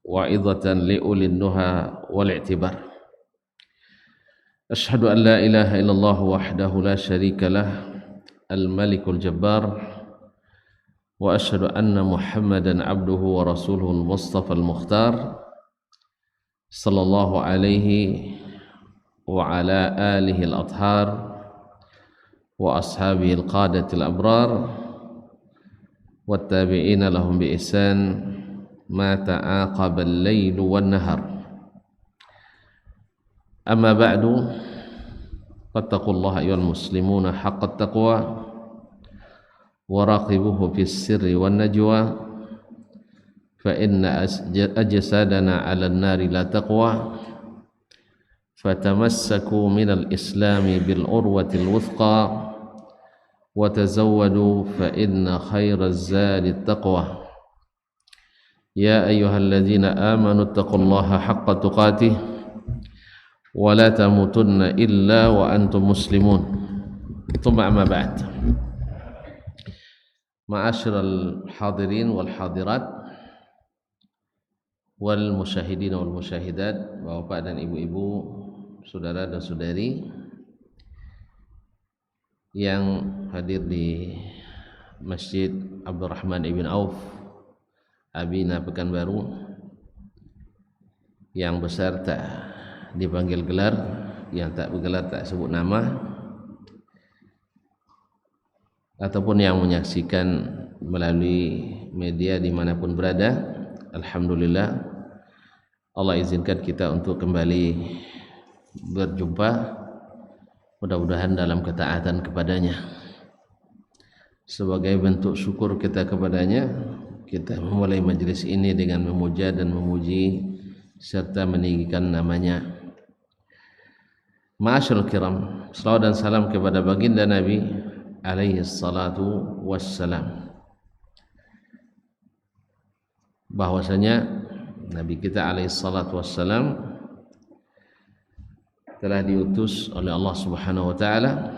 wa'idhatan liulil nuha wal i'tibar. Asyhadu an la ilaha illallah wahdahu la syarika lah al-malikul jabbar wa asyhadu anna Muhammadan abduhu wa rasuluhu al-mustafa al-mukhtar sallallahu alaihi wa ala alihi al-athhar wa ashabihi al-qadati al-abrar wa tabi'ina lahum bi ihsan ma ta'aqaba al-lailu wan nahar. Amma ba'du, fattaqullaha ayyuhal muslimuna haqqat taqwa wa raqibuhu fis sirri wan najwa fa inna ajsadana 'alan nari la taqwa fatamassaku minal islami bil urwatil wuthqa wa tazawwadu fa inna khairaz zadi taqwa. Ya ayyuhalladzina amanu taqullaha haqqa tuqatih wa la tamutunna illa wa antum muslimun. Thumma amma ba'd. Ma'asyiral hadirin wal hadirat wal musyahidin wal musyahidat, Bapak dan Ibu-ibu, saudara dan saudari yang hadir di Masjid Abdurrahman ibn Auf Abina Pekanbaru, yang besar tak dipanggil gelar, yang tak bergelar tak sebut nama, ataupun yang menyaksikan melalui media dimanapun berada. Alhamdulillah, Allah izinkan kita untuk kembali berjumpa, mudah-mudahan dalam ketaatan kepadanya. Sebagai bentuk syukur kita kepadanya, kita memulai majlis ini dengan memuja dan memuji serta meninggikan namanya. Ma'asyiral kiram, salawat dan salam kepada baginda Nabi alaihi salatu wassalam, bahwasanya Nabi kita alaihi salatu wassalam telah diutus oleh Allah Subhanahu wa taala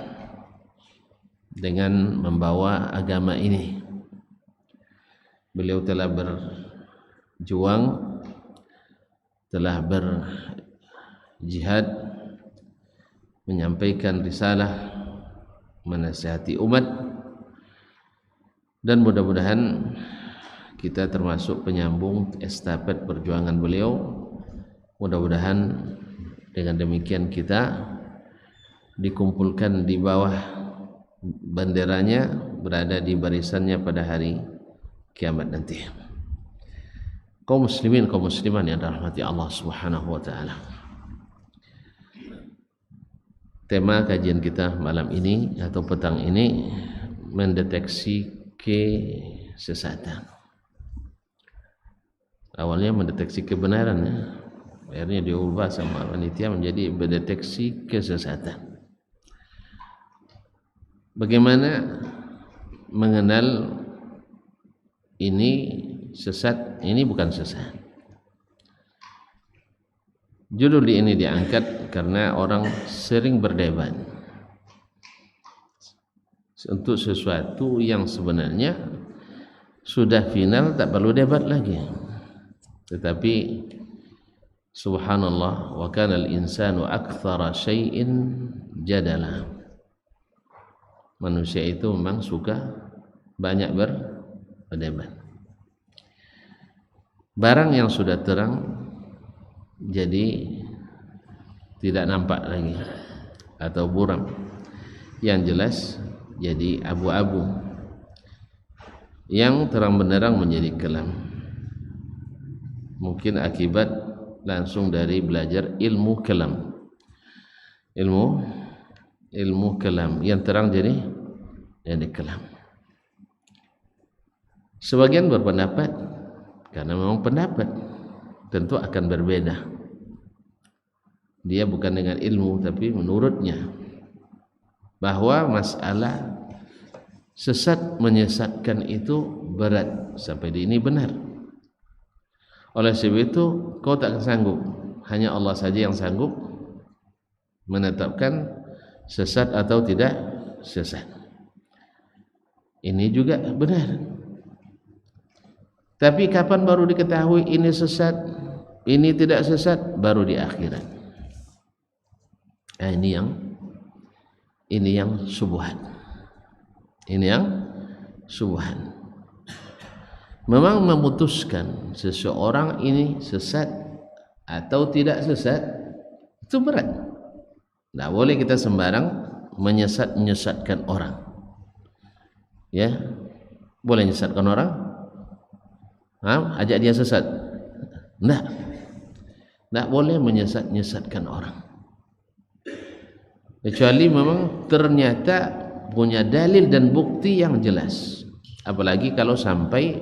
dengan membawa agama ini. Beliau telah berjuang, telah berjihad, menyampaikan risalah, menasihati umat, dan mudah-mudahan kita termasuk penyambung estafet perjuangan beliau. Mudah-mudahan dengan demikian kita dikumpulkan di bawah benderanya, berada di barisannya pada hari kiamat nanti. Kaum muslimin, kaum musliman yang dirahmati Allah Subhanahu wa taala. Tema kajian kita malam ini atau petang ini mendeteksi kesesatan. Awalnya mendeteksi kebenaran, ya. Akhirnya diubah sama panitia menjadi mendeteksi kesesatan. Bagaimana mengenal ini sesat, ini bukan sesat? Judul ini diangkat karena orang sering berdebat untuk sesuatu yang sebenarnya sudah final, tak perlu debat lagi. Tetapi subhanallah, wa kana al-insanu aktsara syai'in jadala. Manusia itu memang suka banyak berdebat. Barang yang sudah terang jadi tidak nampak lagi atau buram, yang jelas jadi abu-abu, yang terang benderang menjadi kelam. Mungkin akibat langsung dari belajar ilmu kalam, ilmu kalam yang terang jadi kelam. Sebagian berpendapat, karena memang pendapat tentu akan berbeda, dia bukan dengan ilmu tapi menurutnya, bahwa masalah sesat menyesatkan itu berat sampai ini benar. Oleh sebab itu kau tak sanggup, hanya Allah saja yang sanggup menetapkan sesat atau tidak sesat. Ini juga benar. Tapi kapan baru diketahui ini sesat? ini tidak sesat baru di akhirat. Nah, ini yang syubhat. Ini yang syubhat. Memang memutuskan seseorang ini sesat atau tidak sesat itu berat. Tidak boleh kita sembarang menyesatkan orang. Ya, boleh menyesatkan orang? Ajak dia sesat? Tidak boleh menyesatkan orang. Kecuali memang ternyata punya dalil dan bukti yang jelas. Apalagi kalau sampai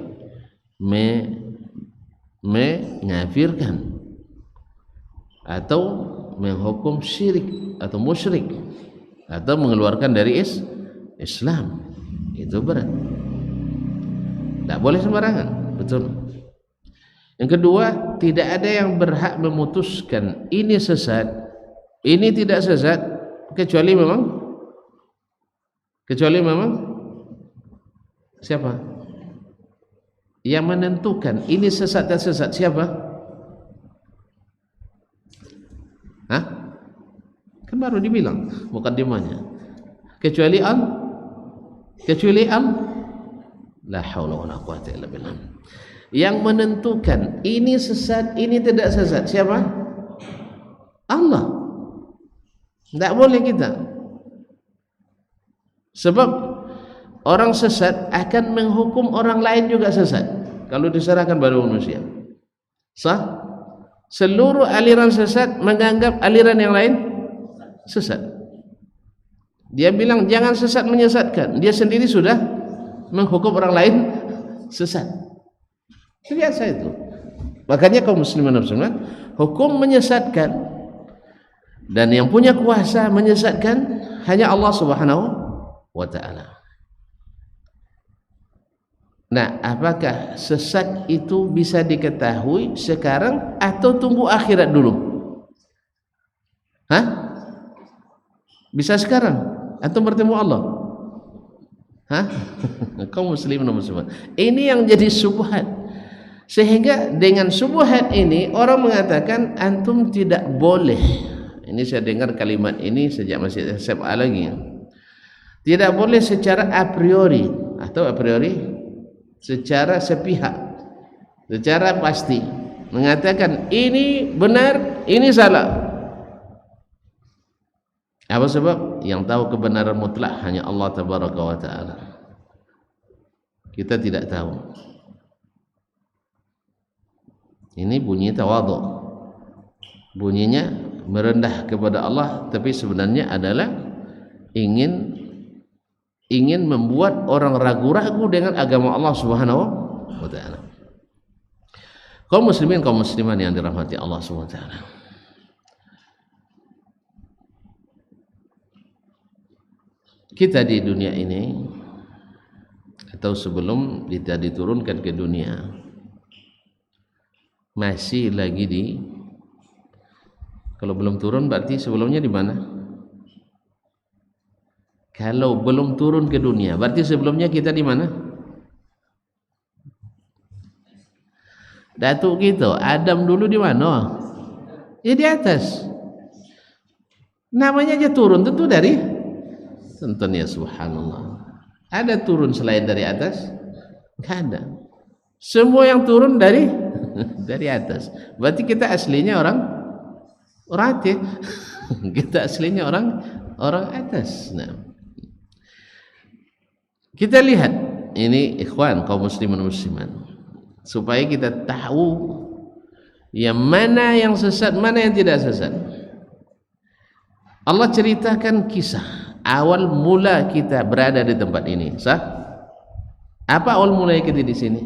mengafirkan atau menghukum syirik atau musyrik atau mengeluarkan dari Islam, itu berat. Tidak boleh sembarangan, betul. Yang kedua, tidak ada yang berhak memutuskan ini sesat, ini tidak sesat, kecuali memang siapa yang menentukan ini sesat dan sesat? Siapa? Kan baru dibilang mukaddimahnya, kecuali la haula wala quwwata illa billah. Yang menentukan ini sesat, ini tidak sesat, siapa? Allah. Tidak boleh kita. Sebab orang sesat akan menghukum orang lain juga sesat kalau diserahkan pada manusia. Sah? Seluruh aliran sesat menganggap aliran yang lain sesat. Dia bilang jangan sesat menyesatkan, dia sendiri sudah menghukum orang lain sesat. Biasa itu. Makanya kaum muslimin dan muslimat, hukum menyesatkan dan yang punya kuasa menyesatkan hanya Allah Subhanahu wa ta'ala. Nah, apakah sesat itu bisa diketahui sekarang atau tunggu akhirat dulu? Bisa sekarang atau bertemu Allah? Kaum muslimin dan muslimat, ini yang jadi syubhat. Sehingga dengan syubhat ini orang mengatakan antum tidak boleh. Ini saya dengar kalimat ini sejak masih SMA lagi. Tidak boleh secara a priori atau a priori secara sepihak, secara pasti mengatakan ini benar, ini salah. Apa sebab? Yang tahu kebenaran mutlak hanya Allah Tabaraka wa Ta'ala. Kita tidak tahu. Ini bunyi tawadhu, bunyinya merendah kepada Allah, tapi sebenarnya adalah ingin membuat orang ragu-ragu dengan agama Allah Subhanahu wa ta'ala. Kaum muslimin, kaum musliman yang dirahmati Allah Subhanahu wa ta'ala, kita di dunia ini atau sebelum kita diturunkan ke dunia masih lagi kalau belum turun berarti sebelumnya di mana? Kalau belum turun ke dunia, berarti sebelumnya kita di mana? Datuk kita, Adam dulu di mana? Ya di atas. Namanya aja turun, tentu dari tentunya subhanallah. Ada turun selain dari atas? Enggak ada. Semua yang turun dari atas. Berarti kita aslinya orang atas. Kita aslinya orang atas. Nah, kita lihat ini ikhwan kaum muslimin muslimat, supaya kita tahu yang mana yang sesat, mana yang tidak sesat. Allah ceritakan kisah awal mula kita berada di tempat ini. Sah? Apa awal mula kita di sini?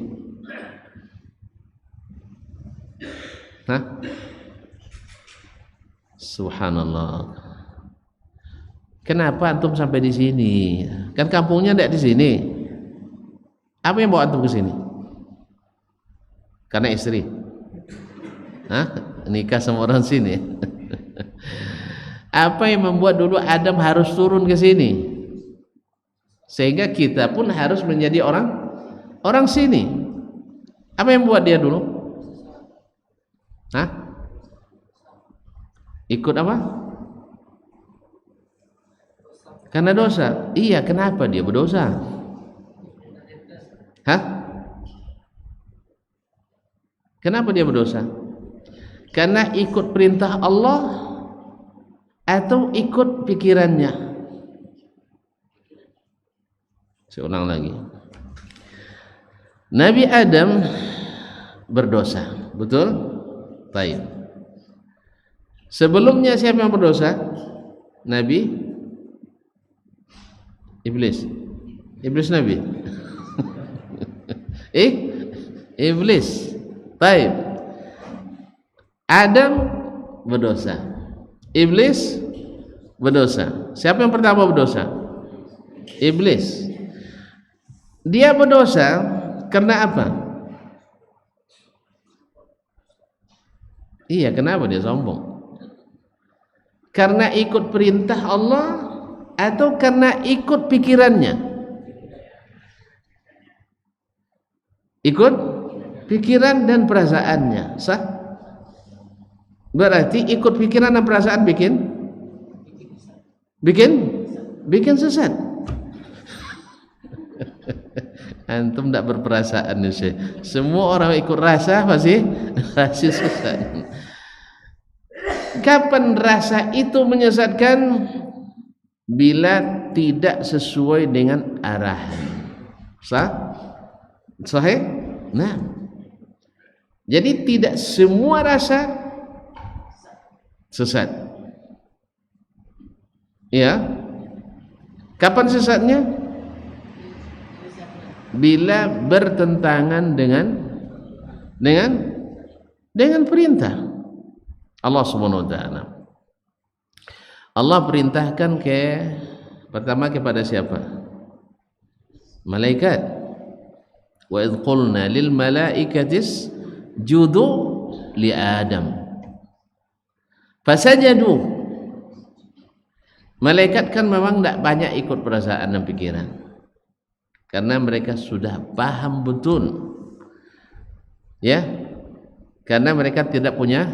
Subhanallah. Kenapa antum sampai di sini? Kan kampungnya tidak di sini. Apa yang bawa antum ke sini? Karena istri. Nikah sama orang sini. Apa yang membuat dulu Adam harus turun ke sini? Sehingga kita pun harus menjadi orang sini. Apa yang membuat dia dulu? Hah? Ikut apa? Karena dosa. Iya, kenapa dia berdosa? Hah? Kenapa dia berdosa? Karena ikut perintah Allah atau ikut pikirannya? Saya ulang lagi. Nabi Adam berdosa, betul? Baik. Sebelumnya siapa yang berdosa? Nabi Iblis. Iblis Nabi. Iblis. Baik. Adam berdosa. Iblis berdosa. Siapa yang pertama berdosa? Iblis. Dia berdosa karena apa? Iya, kenapa dia sombong? Karena ikut perintah Allah atau karena ikut pikirannya? Ikut pikiran dan perasaannya. Sah? Berarti ikut pikiran dan perasaan bikin sesat. Antum tidak berperasaan sih. Semua orang ikut rasa pasti sesat. Kapan rasa itu menyesatkan? Bila tidak sesuai dengan arahan. Sahih? Nah, jadi tidak semua rasa sesat. Ya. Kapan sesatnya? Bila bertentangan dengan perintah Allah Subhanahu wa taala. Allah perintahkan pertama kepada siapa? Malaikat. Wa idh qulna lil malaikati isjudu li Adam fasajadu. Malaikat kan memang tidak banyak ikut perasaan dan pikiran, karena mereka sudah paham betul, ya, karena mereka tidak punya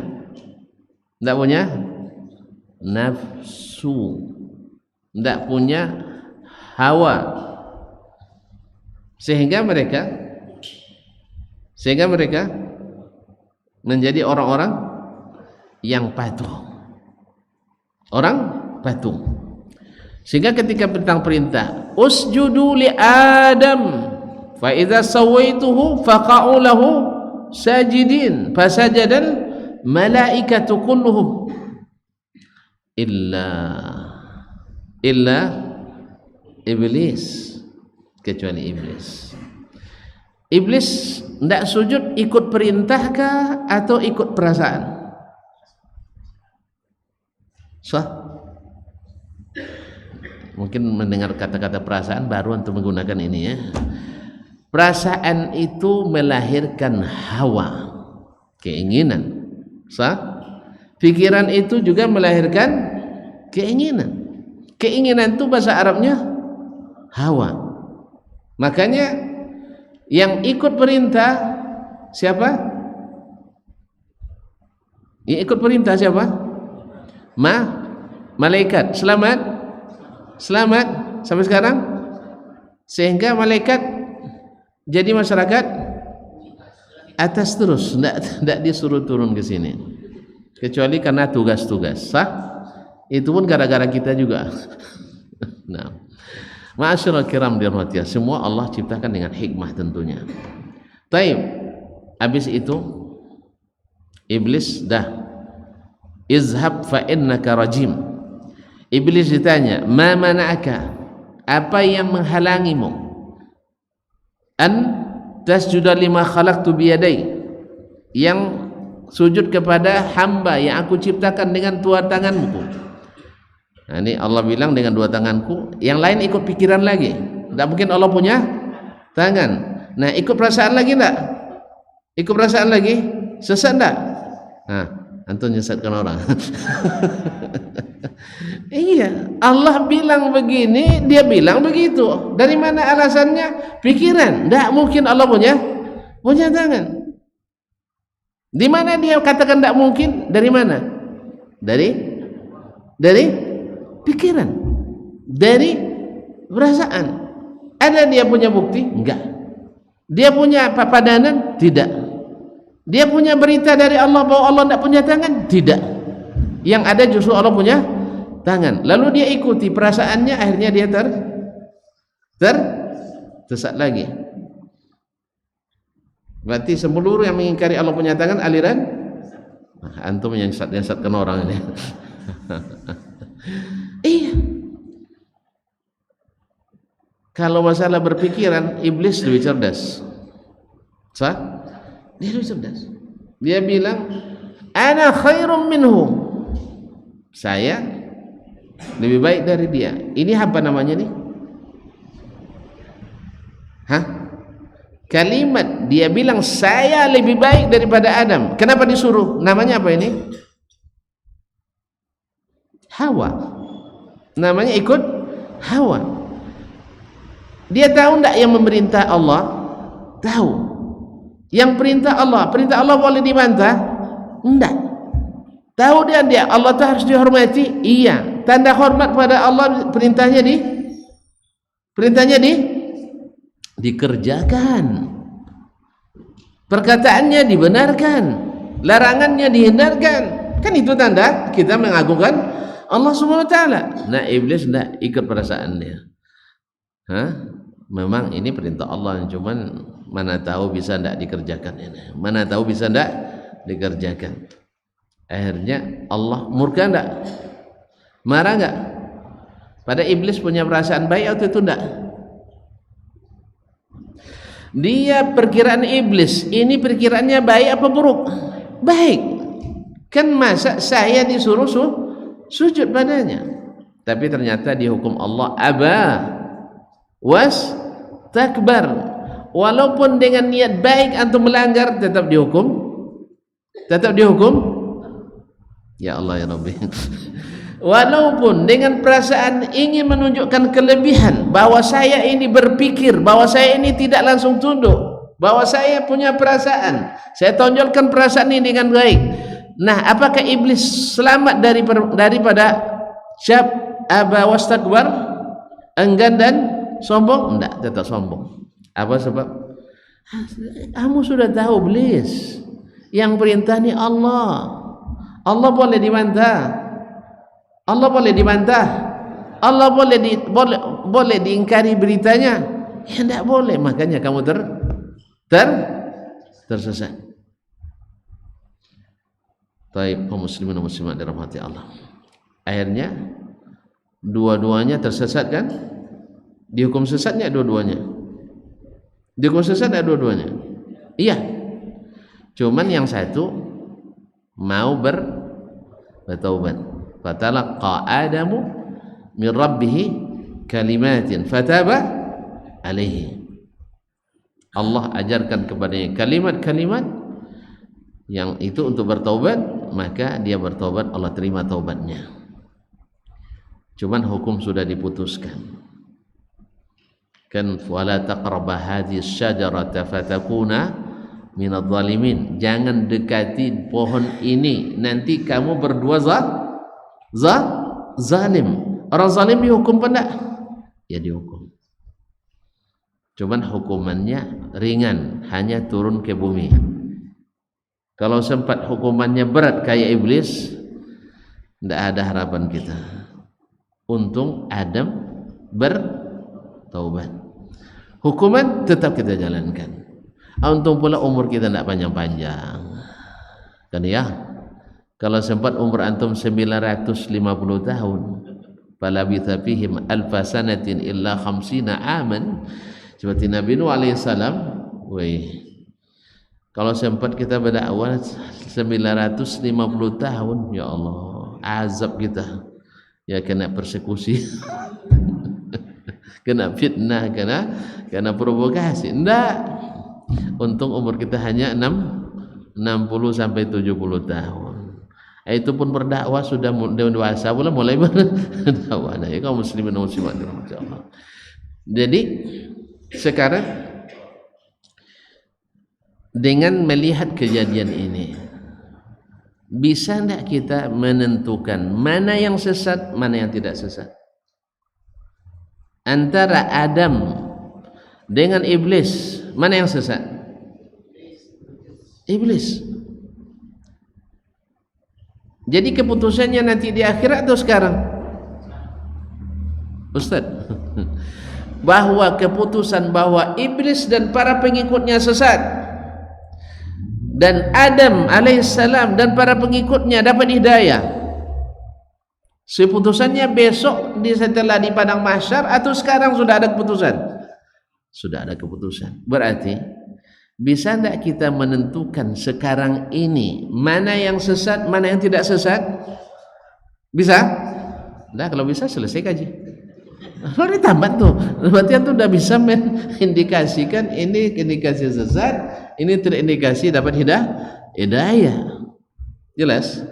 nafsu, tidak punya hawa, sehingga mereka menjadi orang-orang yang patuh, sehingga ketika tentang perintah usjudu li Adam fa idza sawaituhu faqa'u lahu sajidin fasajadal malaikatu kulluhum illa iblis, kecuali iblis tidak sujud ikut perintahkah atau ikut perasaan? Mungkin mendengar kata-kata perasaan baru untuk menggunakan ini, ya. Perasaan itu melahirkan hawa, keinginan. Pikiran itu juga melahirkan keinginan. Keinginan itu bahasa Arabnya hawa. Makanya yang ikut perintah siapa? Yang ikut perintah siapa? Malaikat. Selamat sampai sekarang, sehingga malaikat jadi masyarakat atas terus, tidak disuruh turun ke sini, kecuali karena tugas-tugas. Itu pun gara-gara kita juga. Nah, ma'asyiral kiram dirahmati, semua Allah ciptakan dengan hikmah tentunya. Taib. Habis itu iblis dah izhab fa innaka rajim. Iblis ditanya, ma mana'aka, apa yang menghalangimu, an tasjuda lima khalaqtu biyadai, yang sujud kepada hamba yang aku ciptakan dengan dua tanganku. Nah, ini Allah bilang dengan dua tanganku, yang lain ikut pikiran lagi, tidak mungkin Allah punya tangan. Nah, ikut perasaan lagi enggak? Ikut perasaan lagi, sesat enggak? Nah, antum nyesatkan orang. Iya, Allah bilang begini, dia bilang begitu. Dari mana alasannya? Pikiran. Tidak mungkin Allah punya tangan. Di mana dia katakan tidak mungkin? Dari mana? Dari pikiran, dari perasaan. Ada dia punya bukti? Enggak. Dia punya padanan? Tidak. Dia punya berita dari Allah bahwa Allah tidak punya tangan? Tidak. Yang ada justru Allah punya tangan. Lalu dia ikuti perasaannya, akhirnya dia tersesat lagi. Berarti seluruh yang mengingkari Allah punya tangan aliran antum yang sesatkan orang ini. Iya. Kalau masalah berpikiran, iblis lebih cerdas. Sah? Dia lebih cerdas. Dia bilang, "Ana khairum minhu." Saya lebih baik dari dia. Ini apa namanya nih? Hah? Kalimat dia bilang saya lebih baik daripada Adam. Kenapa disuruh? Namanya apa ini? Hawa. Namanya ikut hawa. Dia tahu enggak yang memerintah Allah? Tahu. Yang perintah Allah boleh dibantah? Enggak. Tahu dia Allah itu harus dihormati? Iya. Tanda hormat pada Allah perintahnya dikerjakan, perkataannya dibenarkan, larangannya dihindarkan. Kan itu tanda kita mengagungkan Allah Subhanahu wa taala. Nah, iblis tidak ikut perasaannya. Memang ini perintah Allah, cuman mana tahu bisa tidak dikerjakan ini. Mana tahu bisa tidak dikerjakan. Akhirnya Allah murka tidak? Marah enggak? Pada iblis punya perasaan baik atau itu enggak? Dia perkiraan iblis ini perkiraannya baik apa buruk? Baik. Kan masa saya disuruh sujud padanya, tapi ternyata dihukum Allah aba was takbar. Walaupun dengan niat baik antum melanggar, tetap dihukum. Ya Allah ya Rabbi. Walaupun dengan perasaan ingin menunjukkan kelebihan, bahwa saya ini berpikir, bahwa saya ini tidak langsung tunduk, bahwa saya punya perasaan, saya tonjolkan perasaan ini dengan baik. Nah, apakah iblis selamat daripada syab aba wastakbar, enggan dan sombong? Enggak, tetap sombong. Apa sebab? Kamu sudah tahu iblis, yang perintah ini Allah boleh dibantah, Allah boleh diingkari beritanya? Ya tidak boleh. Makanya kamu tersesat. Taib kaum muslimin dan muslimat dirahmati Allah. Akhirnya dua-duanya tersesat kan? Dihukum sesatnya dua-duanya. Dihukum sesat enggak dua-duanya? Iya. Cuman yang satu mau bertaubat. Fatalaqa Adamu min rabbih kalimatin fataba alaihi. Allah ajarkan kepadanya kalimat-kalimat yang itu untuk bertaubat, maka dia bertaubat, Allah terima taubatnya. Cuman hukum sudah diputuskan. Kan wala taqraba hadhihi syajarata fatakuna minadh dhalimin. Jangan dekati pohon ini, nanti kamu berdua zalim. Orang zalim dihukum apa enggak? Ya dihukum. Cuman hukumannya ringan, hanya turun ke bumi. Kalau sempat hukumannya berat kayak iblis, enggak ada harapan kita. Untung Adam bertaubat. Hukuman tetap kita jalankan. Untung pula umur kita enggak panjang-panjang. Kan ya? Kalau sempat umur antum 950 tahun, falabitha fihim alfa sanatin illa 50 aman, seperti Nabi Nuh alaihissalam. Kalau sempat kita berdakwah 950 tahun, ya Allah, azab kita. Ya kena persekusi, kena fitnah, kena provokasi. Enggak. Untung umur kita hanya 60 sampai 70 tahun. Itu pun berdakwah sudah dewasa pula mulai berdakwah. Nah, ya kaum muslimin dan muslimat dirahmati Allah. Jadi sekarang dengan melihat kejadian ini, bisa tidak kita menentukan mana yang sesat, mana yang tidak sesat? Antara Adam dengan iblis, mana yang sesat? Iblis. Jadi keputusannya nanti di akhirat atau sekarang? Ustaz, bahwa keputusan bahwa iblis dan para pengikutnya sesat dan Adam alaihissalam dan para pengikutnya dapat hidayah, keputusannya besok setelah di padang mahsyar atau sekarang sudah ada keputusan? Sudah ada keputusan. Berarti bisa tidak kita menentukan sekarang ini mana yang sesat, mana yang tidak sesat? Bisa? Nah, kalau bisa selesai kaji. Kalau ditambah tuh, berarti itu sudah bisa mengindikasikan ini indikasi sesat, ini terindikasi dapat hidayah. Jelas?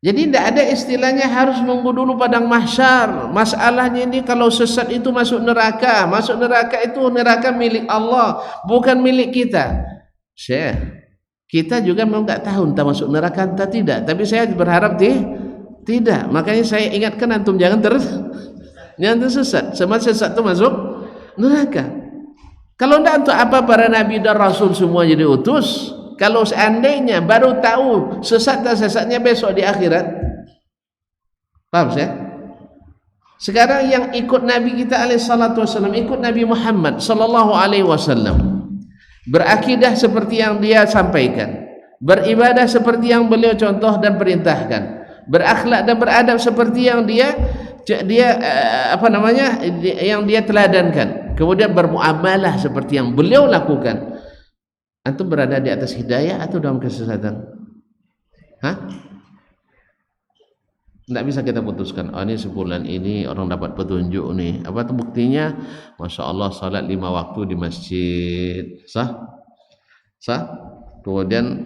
Jadi tidak ada istilahnya harus nunggu dulu padang mahsyar. Masalahnya ini kalau sesat itu masuk neraka. Masuk neraka itu neraka milik Allah, bukan milik kita. Syekh, kita juga memang tak tahu entah masuk neraka entah tidak. Tapi saya berharap tidak. Makanya saya ingatkan antum jangan tersesat. Sebab sesat itu masuk neraka. Kalau tidak untuk apa para nabi dan rasul semua jadi utus? Kalau seandainya baru tahu sesat dan sesatnya besok di akhirat, paham saya? Sekarang yang ikut Nabi kita alaihissalatu wassalam, ikut Nabi Muhammad sallallahu alaihi wasallam, berakidah seperti yang dia sampaikan, beribadah seperti yang beliau contoh dan perintahkan, berakhlak dan beradab seperti yang dia yang dia teladankan, kemudian bermuamalah seperti yang beliau lakukan. Antum berada di atas hidayah atau dalam kesesatan? Tidak bisa kita putuskan. Oh, ini sebulan ini orang dapat petunjuk nih. Apa itu buktinya? Masya Allah, salat 5 waktu di masjid. Sah? Kemudian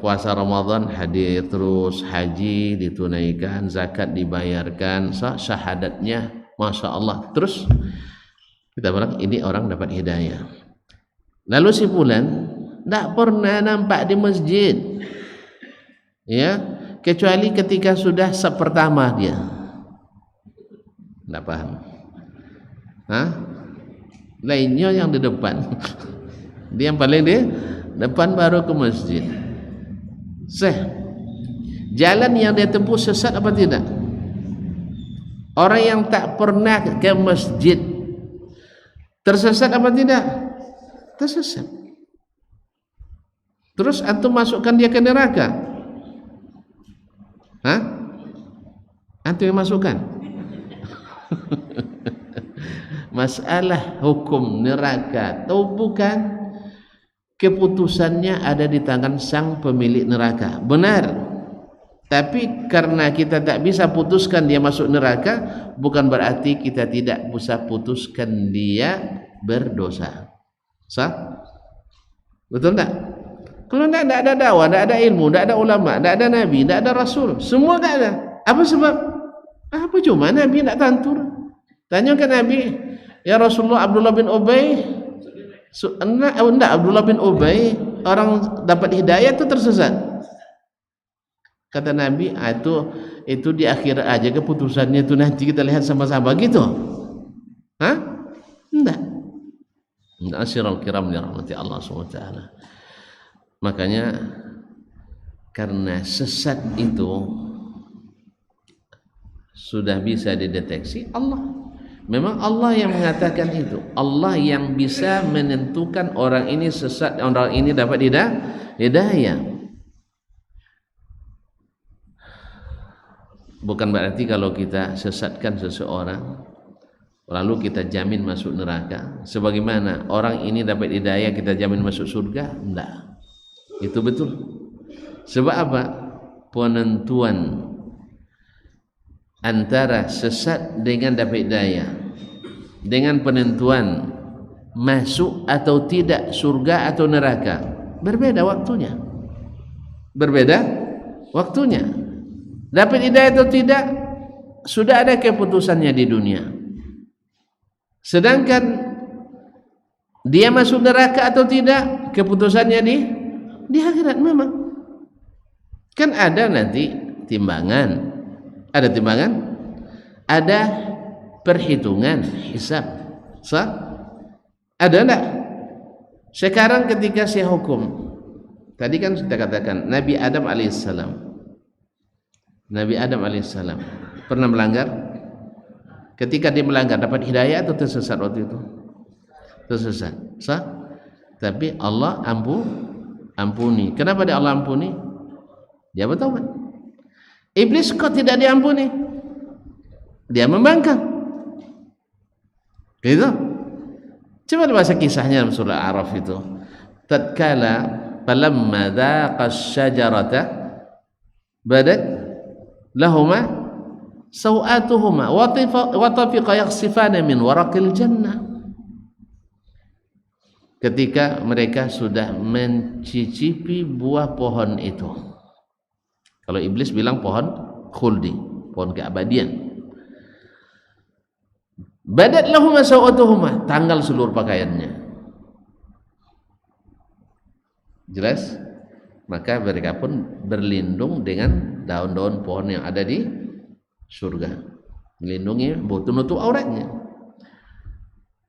puasa Ramadan hadir terus, haji ditunaikan, zakat dibayarkan, syahadatnya Masya Allah. Terus kita bilang ini orang dapat hidayah. Lalu si fulan tak pernah nampak di masjid, ya, kecuali ketika sudah saf pertama dia. Tak paham? Lainnya yang di depan. Dia yang paling di depan baru ke masjid. Jalan yang dia tempuh sesat apa tidak? Orang yang tak pernah ke masjid tersesat apa tidak? Tersesat. Terus antum masukkan dia ke neraka? Antum yang masukkan? Masalah hukum neraka atau bukan, keputusannya ada di tangan sang pemilik neraka. Benar. Tapi karena kita tak bisa putuskan dia masuk neraka, bukan berarti kita tidak bisa putuskan dia berdosa. Sah? Betul tak? Kalau tidak ada dakwah, tidak ada ilmu, tidak ada ulama, tidak ada nabi, tidak ada rasul, semua tidak ada. Apa sebab? Apa cuma nabi tidak tantur? Tanya ke nabi, ya Rasulullah, Abdullah bin Ubay, Abdullah bin Ubay orang dapat hidayah itu tersesat. Kata nabi, itu di akhir aja keputusannya itu nanti kita lihat sama-sama gitu. Tidak. Asyiral kiram ya rahmati Allah SWT. Makanya karena sesat itu sudah bisa dideteksi, memang Allah yang mengatakan itu. Allah yang bisa menentukan orang ini sesat, orang ini dapat hidayah. Bukan berarti kalau kita sesatkan seseorang lalu kita jamin masuk neraka. Sebagaimana orang ini dapat hidayah kita jamin masuk surga? Tidak. Itu betul. Sebab apa? Penentuan antara sesat dengan dapat hidayah, dengan penentuan masuk atau tidak surga atau neraka, berbeda waktunya. Dapat hidayah atau tidak sudah ada keputusannya di dunia. Sedangkan dia masuk neraka atau tidak keputusannya di Di akhirat memang kan ada nanti timbangan, ada perhitungan hisab. Ada enggak? Sekarang ketika saya hukum, tadi kan kita katakan Nabi Adam alaihissalam pernah melanggar. Ketika dia melanggar dapat hidayah atau tersesat waktu itu? Tersesat. Tapi Allah ampuni. Kenapa dia Allah ampuni? Dia bertobat. Iblis kok tidak diampuni? Dia membangkang. Gitu. Coba baca kisahnya dalam surah Araf itu. Tatkala falamma dhaqa asy-syajarata badat lahuma sawatuhuma wa tafiqa yakhsifana min waraqil jannah. Ketika mereka sudah mencicipi buah pohon itu. Kalau iblis bilang pohon khuldi, pohon keabadian. Badat lahuma sawatuhuma, tanggal seluruh pakaiannya. Jelas? Maka mereka pun berlindung dengan daun-daun pohon yang ada di surga, melindungi nutup auratnya.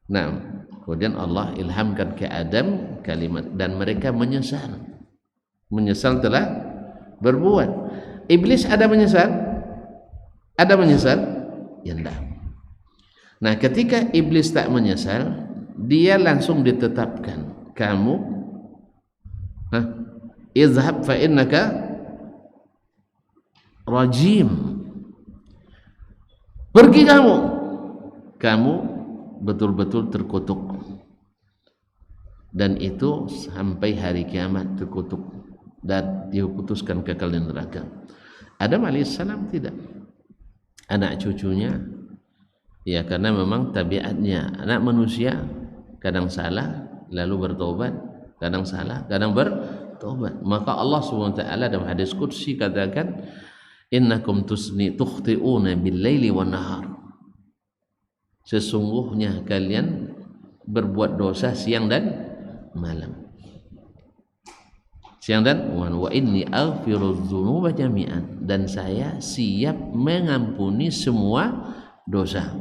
Nah, kemudian Allah ilhamkan ke Adam kalimat dan mereka menyesal telah berbuat. Iblis ada menyesal? Ya enggak. Nah, ketika iblis tak menyesal, dia langsung ditetapkan, kamu izhab fa innaka rajim. Pergi kamu betul-betul terkutuk. Dan itu sampai hari kiamat terkutuk dan diputuskan kekal di neraka. Adam alaihissalam tidak. Anak cucunya, ya, karena memang tabiatnya anak manusia kadang salah lalu bertobat, kadang salah kadang bertobat. Maka Allah SWT dalam hadis qudsi katakan, innakum tukhti'una bil-laili wan-nahar. Sesungguhnya kalian berbuat dosa siang dan malam. Siang dan malam. Wa inni aghfiru dzunuba jami'an, dan saya siap mengampuni semua dosa.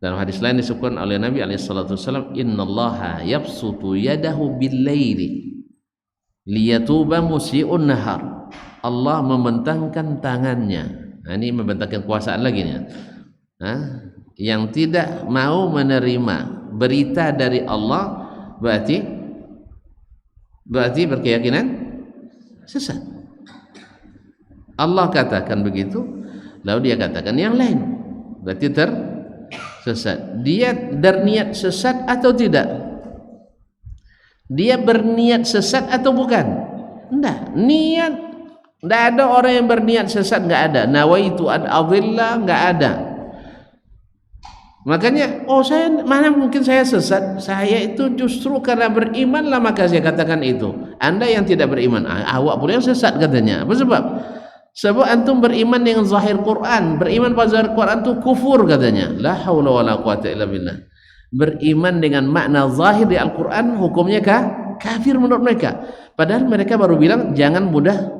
Dalam hadis lain disebutkan oleh Nabi SAW, innallaha yabsutu yadahu bil-laili liyatuba musii'un nahar. Allah membentangkan tangannya. Nah, ini membentangkan kekuasaan lagi nih. Yang tidak mau menerima berita dari Allah berarti berkeyakinan sesat. Allah katakan begitu, lalu dia katakan yang lain, berarti tersesat. Dia berniat sesat atau tidak? Dia berniat sesat atau bukan? Enggak, niat. Enggak ada orang yang berniat sesat, enggak ada. Nawaitu an adhilla, enggak ada. Makanya, mana mungkin saya sesat? Saya itu justru karena berimanlah maka saya katakan itu. Anda yang tidak beriman, awak pula yang sesat katanya. Apa sebab? Sebab antum beriman dengan zahir Quran. Beriman pada zahir Quran itu kufur katanya. La haula wala quwata illa billah. Beriman dengan makna zahir di Al-Quran hukumnya kafir menurut mereka. Padahal mereka baru bilang jangan mudah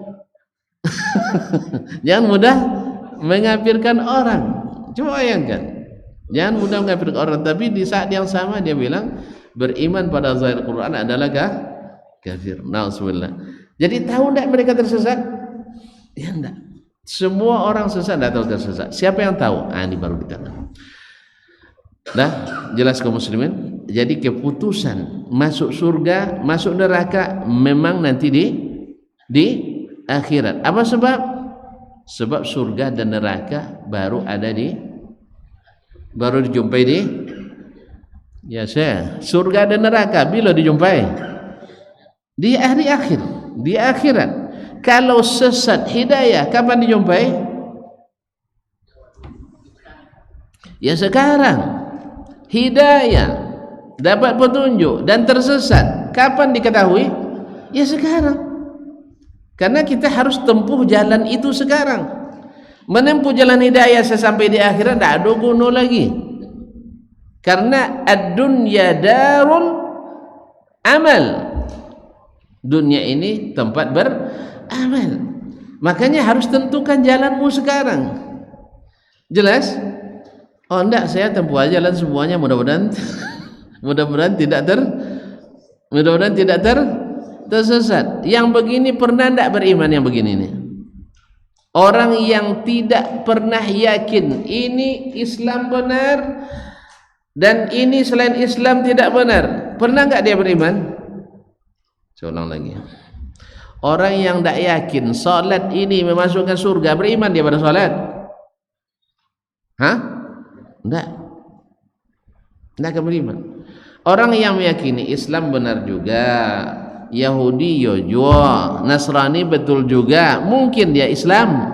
jangan mudah mengkafirkan orang. Coba bayangkan. Jangan mudah mengkafirkan orang, tapi di saat yang sama dia bilang beriman pada zahir Quran adalah kafir. Na'udzubillah. Jadi tahu enggak mereka tersesat? Ya enggak. Semua orang sesat enggak tahu tersesat. Siapa yang tahu? Ini baru dikatakan. Dah jelas kaum muslimin. Jadi keputusan masuk surga, masuk neraka memang nanti di akhirat. Apa sebab? Sebab surga dan neraka baru dijumpai surga dan neraka bila dijumpai di hari akhir, di akhirat. Kalau sesat hidayah kapan dijumpai? Ya sekarang. Hidayah dapat petunjuk dan tersesat kapan diketahui? Ya sekarang. Karena kita harus tempuh jalan itu sekarang. Menempuh jalan hidayah sampai di akhirat tidak ada guna lagi. Karena ad-dunya darul amal. Dunia ini tempat beramal. Makanya harus tentukan jalanmu sekarang. Jelas? Oh enggak, saya tempuh aja jalan semuanya, mudah-mudahan mudah-mudahan tidak tersesat. Yang begini pernah enggak beriman yang begini nih? Orang yang tidak pernah yakin ini Islam benar dan ini selain Islam tidak benar, pernah enggak dia beriman? Saya ulang lagi. Orang yang tidak yakin salat ini memasukkan surga, beriman dia pada salat? Hah? Tidak akan beriman. Orang yang meyakini Islam benar juga, Yahudi juga, Nasrani betul juga, mungkin dia Islam?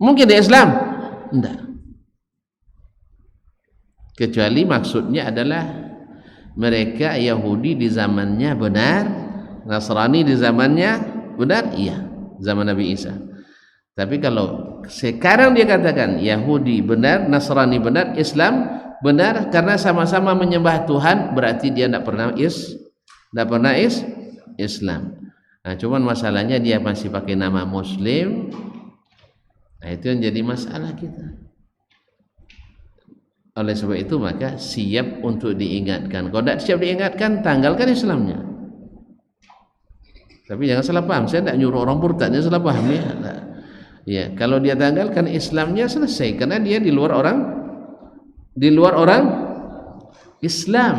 Mungkin dia Islam? Tidak. Kecuali maksudnya adalah mereka Yahudi di zamannya benar, Nasrani di zamannya benar, iya, zaman Nabi Isa. Tapi kalau sekarang dia katakan Yahudi benar, Nasrani benar, Islam benar, karena sama-sama menyembah Tuhan, berarti dia tidak pernah Islam. Nah, cuman masalahnya dia masih pakai nama Muslim. Nah, itu yang jadi masalah kita. Oleh sebab itu maka siap untuk diingatkan. Kalau tidak siap diingatkan, tanggalkan Islamnya. Tapi jangan salah paham, saya tidak nyuruh orang murtad, dia salah paham ya. Ya, kalau dia tanggalkan Islamnya selesai, karena dia di luar orang Islam.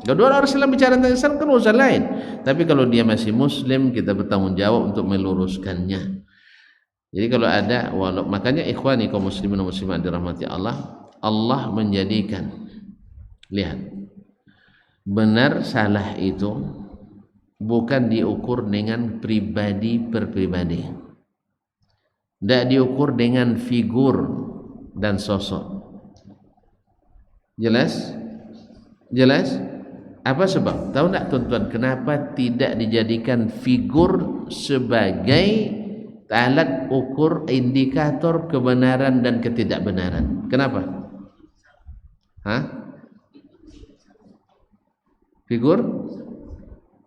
Kalau orang Islam bicara tentang Islam kan urusan lain. Tapi kalau dia masih Muslim, kita bertanggung jawab untuk meluruskannya. Jadi kalau ada, makanya ikhwani kaum muslimin dan muslimat dirahmati Allah, Allah menjadikan, lihat, benar salah itu bukan diukur dengan pribadi per pribadi, tidak diukur dengan figur dan sosok. Jelas? Apa sebab? Tahu tak tuan-tuan kenapa tidak dijadikan figur sebagai alat ukur indikator kebenaran dan ketidakbenaran? Kenapa? Figur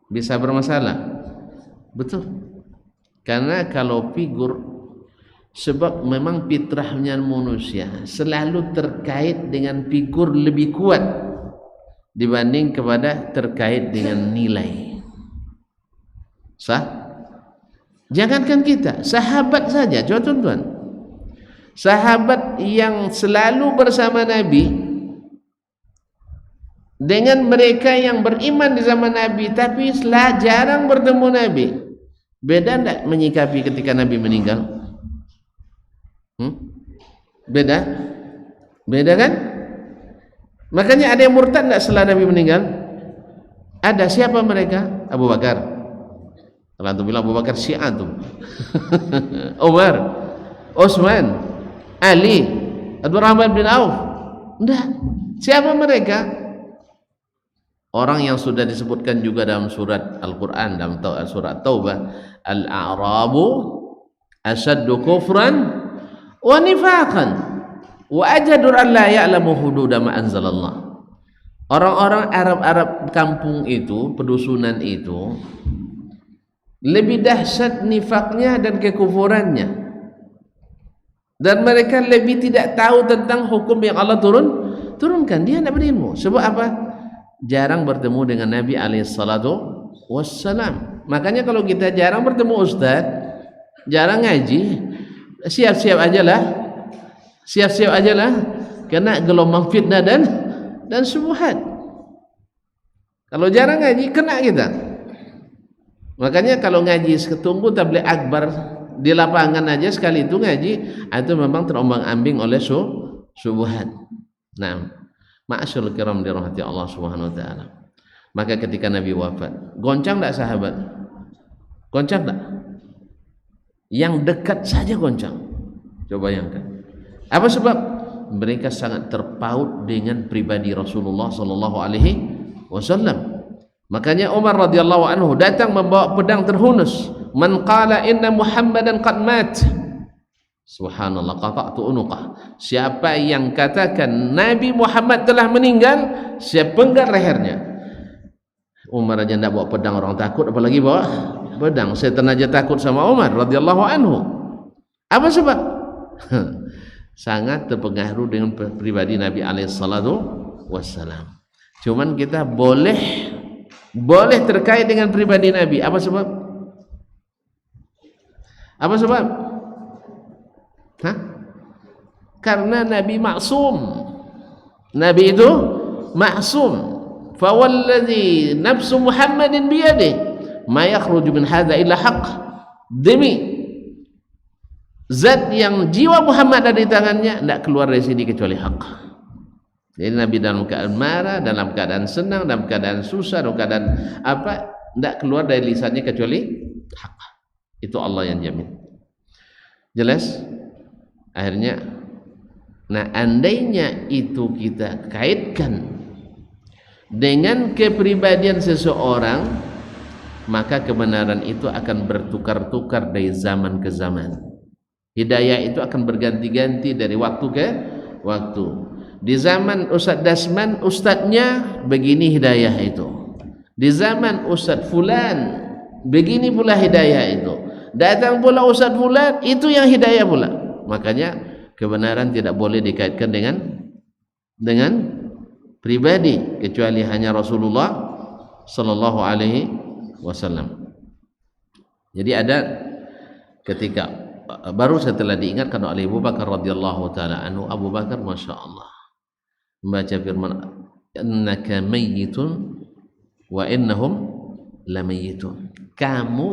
bisa bermasalah. Betul. Karena kalau figur, sebab memang fitrahnya manusia selalu terkait dengan figur lebih kuat dibanding kepada terkait dengan nilai. Sah? Jangankan kita, sahabat saja. Coba tuan-tuan, sahabat yang selalu bersama Nabi dengan mereka yang beriman di zaman Nabi tapi jarang bertemu Nabi, beda tidak menyikapi ketika Nabi meninggal? Beda kan? Makanya ada yang murtad tidak setelah Nabi meninggal? Ada. Siapa mereka? Abu Bakar. Kalau antum bilang Abu Bakar, Syiah antum. Umar, Utsman, Ali, Abdurrahman bin Auf. Tidak. Siapa mereka? Orang yang sudah disebutkan juga dalam surat Al-Quran, dalam surat Taubah, Al-A'rabu asaddu kufran wa nifaqan wa ajadur an la ya'lamu hududa ma anzalallah. Orang-orang Arab kampung itu, pedusunan itu, lebih dahsyat nifaknya dan kekufurannya, dan mereka lebih tidak tahu tentang hukum yang Allah turunkan. Dia tidak berilmu. Sebab apa? Jarang bertemu dengan Nabi alaihissalam. Makanya kalau kita jarang bertemu ustaz, jarang ngaji, siap-siap ajalah kena gelombang fitnah dan syubhat. Kalau jarang ngaji, kena kita. Makanya kalau ngaji tunggu tabligh akbar di lapangan aja sekali itu ngaji, itu memang terombang-ambing oleh syubhat. Nah, ma'asyarul kiram dirahmati Allah Subhanahu wa taala. Maka ketika Nabi wafat, goncang tak sahabat? Goncang tak? Yang dekat saja goncang. Coba bayangkan. Apa sebab? Mereka sangat terpaut dengan pribadi Rasulullah sallallahu alaihi wasallam. Makanya Umar radhiyallahu anhu datang membawa pedang terhunus. Man qala inna Muhammadan qad mat, subhanallah, qata'tu unuqah. Siapa yang katakan Nabi Muhammad telah meninggal, saya penggal lehernya. Umar aja tidak bawa pedang orang takut, apalagi bawa pedang. Setan aja takut sama Umar radhiyallahu anhu. Apa sebab? Sangat terpengaruh dengan pribadi Nabi alaihi salatu wassalam. Cuman kita boleh terkait dengan pribadi Nabi. Apa sebab? Apa sebab? Hah? Karena Nabi maksum. Nabi itu maksum. Fawalladzi nafsu Muhammadin biyadihi ma yakhruju min hadza illa haqq. Demi zat yang jiwa Muhammad ada di tangannya, tidak keluar dari sini kecuali hak. Jadi Nabi dalam keadaan marah, dalam keadaan senang, dalam keadaan susah, dalam keadaan apa, tidak keluar dari lisannya kecuali hak. Itu Allah yang jamin. Jelas? Akhirnya, nah andainya itu kita kaitkan dengan kepribadian seseorang, maka kebenaran itu akan bertukar-tukar dari zaman ke zaman. Hidayah itu akan berganti-ganti dari waktu ke waktu. Di zaman Ustadz Dasman, ustadznya begini hidayah itu. Di zaman Ustadz Fulan, begini pula hidayah itu. Datang pula Ustadz Fulan, itu yang hidayah pula. Makanya kebenaran tidak boleh dikaitkan dengan pribadi kecuali hanya Rasulullah sallallahu alaihi wasallam. Jadi ada ketika baru setelah diingatkan oleh Abu Bakar radhiyallahu taala anhu, Abu Bakar masya Allah membaca firman innaka mayyitun wa innahum lamayyitun, kamu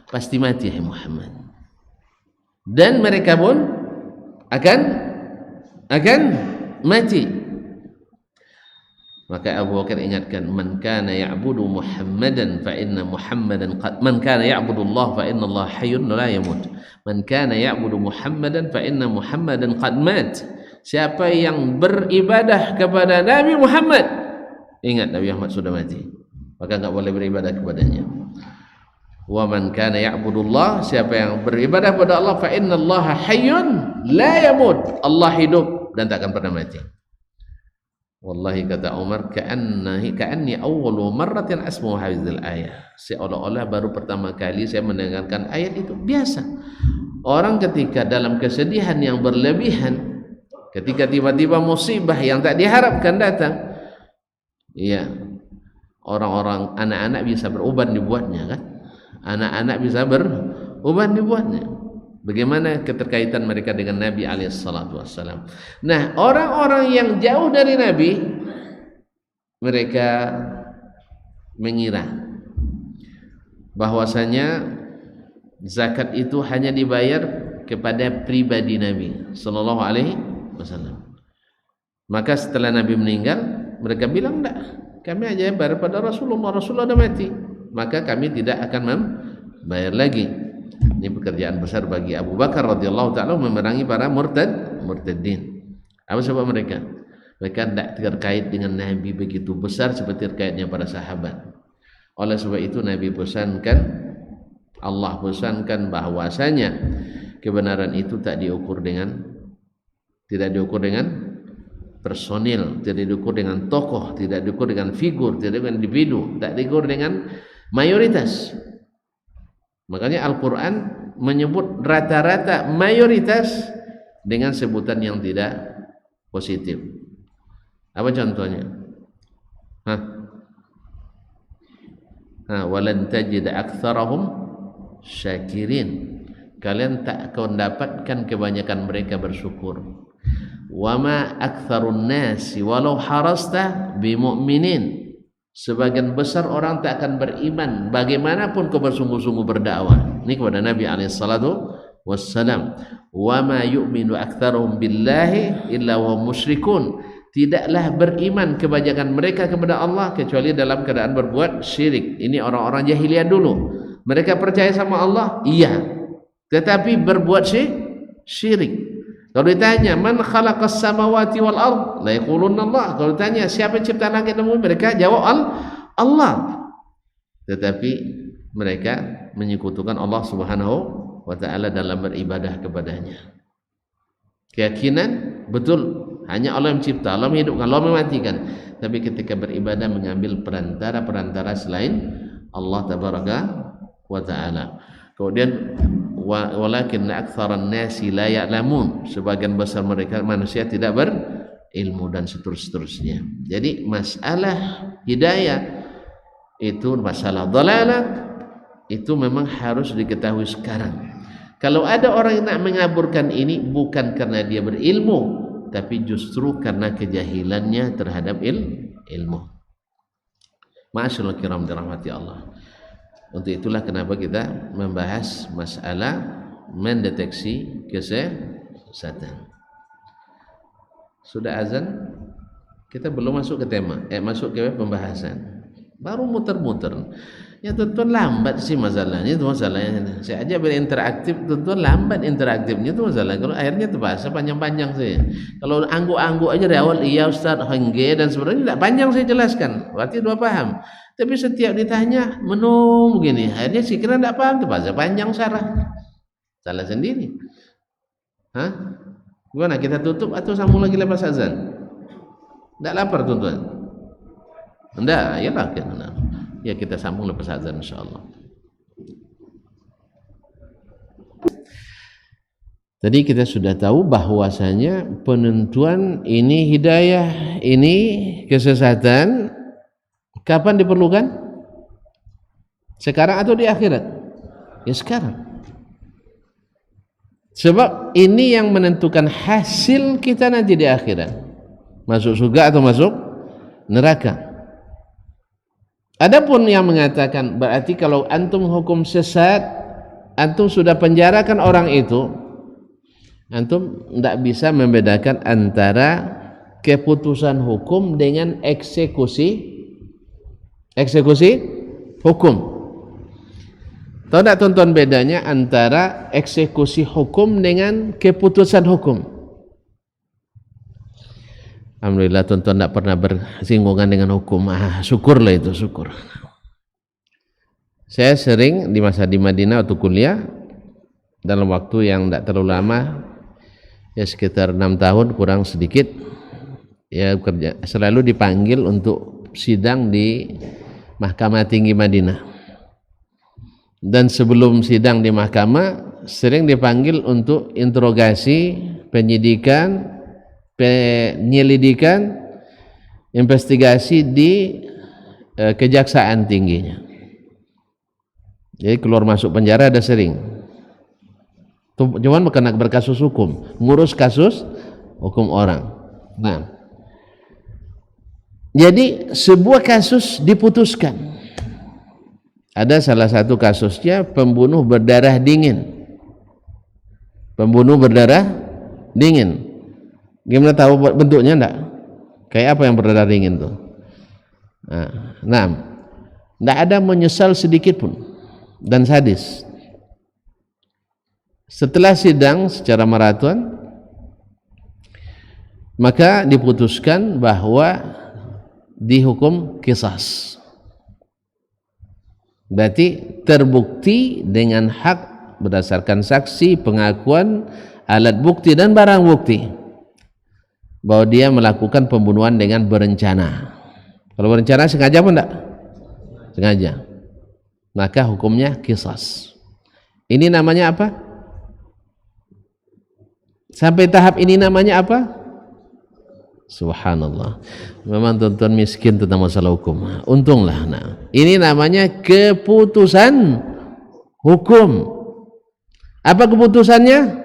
pasti mati hai Muhammad, dan mereka pun akan mati. Maka Abu Bakar ingatkan, man kana ya'budu Muhammadan fa inna Muhammadan qad man kana ya'budu Allah fa inna Allah hayyun la yamut. Man kana ya'budu Muhammadan fa inna Muhammadan qad mat. Siapa yang beribadah kepada Nabi Muhammad, ingat Nabi Muhammad sudah mati, maka enggak boleh beribadah kepadanya. Wa man kana ya'budu Allah, siapa yang beribadah kepada Allah, fa inna Allah hayyun la yamut. Allah hidup dan tak akan pernah mati. Wallahi kata Umar, ka'anni awwalu marratin asma'u hadzal ayah. Seolah-olah baru pertama kali saya mendengarkan ayat itu. Biasa orang ketika dalam kesedihan yang berlebihan, ketika tiba-tiba musibah yang tak diharapkan datang, iya, orang-orang anak-anak bisa beruban dibuatnya kan? Anak-anak bisa beruban dibuatnya. Bagaimana keterkaitan mereka dengan Nabi alaihissalatu wassalam. Nah, orang-orang yang jauh dari Nabi, mereka mengira bahwasanya zakat itu hanya dibayar kepada pribadi Nabi sallallahu alaihi wasallam. Maka setelah Nabi meninggal, mereka bilang enggak, kami hanya bayar pada Rasulullah, Rasulullah sudah mati, maka kami tidak akan membayar lagi. Ini pekerjaan besar bagi Abu Bakar radhiyallahu taala memerangi para murtadin. Apa sebab mereka? Mereka tidak terkait dengan Nabi begitu besar seperti terkaitnya para sahabat. Oleh sebab itu Nabi pesankan, Allah pesankan bahwasanya kebenaran itu tidak diukur dengan personil, tidak diukur dengan tokoh, tidak diukur dengan figur, tidak dengan individu, tidak diukur dengan mayoritas. Makanya Al-Quran menyebut rata-rata mayoritas dengan sebutan yang tidak positif. Apa contohnya? Walan tajid aktsarahum syakirin. Kalian tak akan dapatkan kebanyakan mereka bersyukur. Wama aktsarun nasi walau harasta bimu'minin. Sebagian besar orang tak akan beriman bagaimanapun kau bersungguh-sungguh berdakwah. Ini kepada Nabi alaihissalatu wassalam. Wa ma yu'minu aktsaruhum billahi illa wa musyrikun. Tidaklah beriman kebanyakan mereka kepada Allah kecuali dalam keadaan berbuat syirik. Ini orang-orang jahiliyah dulu. Mereka percaya sama Allah, iya, tetapi berbuat syirik. Kalau ditanya man khalaqas samawati wal ard, la yaqulunna Allah. Kalau ditanya siapa yang cipta langit dan bumi, mereka jawab Allah. Tetapi mereka menyekutukan Allah Subhanahu wa taala dalam beribadah kepadanya. Keyakinan betul hanya Allah yang mencipta, Allah menghidupkan, Allah mematikan. tapi ketika beribadah mengambil perantara selain Allah tabaraka wa ta'ala. Kemudian walakin aktsaran nasi la ya'lamun, sebagian besar mereka manusia tidak berilmu, dan seterusnya. Jadi masalah hidayah itu, masalah dhalalah itu memang harus diketahui sekarang. Kalau ada orang yang nak mengaburkan ini bukan karena dia berilmu, tapi justru karena kejahilannya terhadap ilmu. Ma'asyiral kiram dirahmati Allah. Untuk itulah kenapa kita membahas masalah mendeteksi kesesatan. Sudah azan, kita belum masuk ke tema, masuk ke pembahasan. Baru muter-muter. Ya tuan-tuan lambat sih masalahnya, itu masalahnya. Saya aja berinteraktif, tuan-tuan lambat interaktifnya, itu masalah. Kalau akhirnya terbahasa panjang-panjang saya. Kalau angguk-angguk aja dari awal, iya Ustaz, hengge dan sebenarnya tidak panjang saya jelaskan. Berarti dua paham. Tapi setiap ditanya menung begini, akhirnya si kira tidak paham, terbahasa panjang sarah. Salah sendiri. Hah? Gimana, kita tutup atau sambung lagi lepas azan? Tidak lapar tuan-tuan? Tidak, ya lah. Ya kita sambung lepas azan insyaallah. Tadi kita sudah tahu bahwasanya penentuan ini hidayah, ini kesesatan kapan diperlukan? Sekarang atau di akhirat? Ya sekarang. Sebab ini yang menentukan hasil kita nanti di akhirat. Masuk surga atau masuk neraka. Adapun yang mengatakan berarti kalau antum hukum sesat, antum sudah penjarakan orang itu, antum tidak bisa membedakan antara keputusan hukum dengan eksekusi hukum. Tahu tidak tuan-tuan bedanya antara eksekusi hukum dengan keputusan hukum? Alhamdulillah tuan-tuan tidak pernah bersinggungan dengan hukum. Syukurlah itu, syukur. Saya sering di masa di Madinah waktu kuliah, dalam waktu yang tidak terlalu lama, ya sekitar 6 tahun kurang sedikit, ya kerja, selalu dipanggil untuk sidang di Mahkamah Tinggi Madinah. Dan sebelum sidang di mahkamah sering dipanggil untuk interogasi, penyidikan, penyelidikan, investigasi di kejaksaan tingginya. Jadi keluar masuk penjara ada sering. Cuman bukan berkasus hukum, ngurus kasus hukum orang. Nah, jadi sebuah kasus diputuskan. Ada salah satu kasusnya pembunuh berdarah dingin. Pembunuh berdarah dingin. Gimana tahu bentuknya enggak? Kayak apa yang berdarah dingin tuh? Nah, enggak ada menyesal sedikit pun dan sadis. Setelah sidang secara maraton, maka diputuskan bahwa dihukum qisas. Berarti terbukti dengan hak berdasarkan saksi, pengakuan, alat bukti dan barang bukti bahwa dia melakukan pembunuhan dengan berencana. Kalau berencana sengaja pun enggak? Sengaja. Maka hukumnya qisas. Ini namanya apa? Sampai tahap ini namanya apa? Subhanallah. Memang tuan-tuan miskin tentang masalah hukum. Untunglah. Nah, ini namanya keputusan hukum. Apa keputusannya?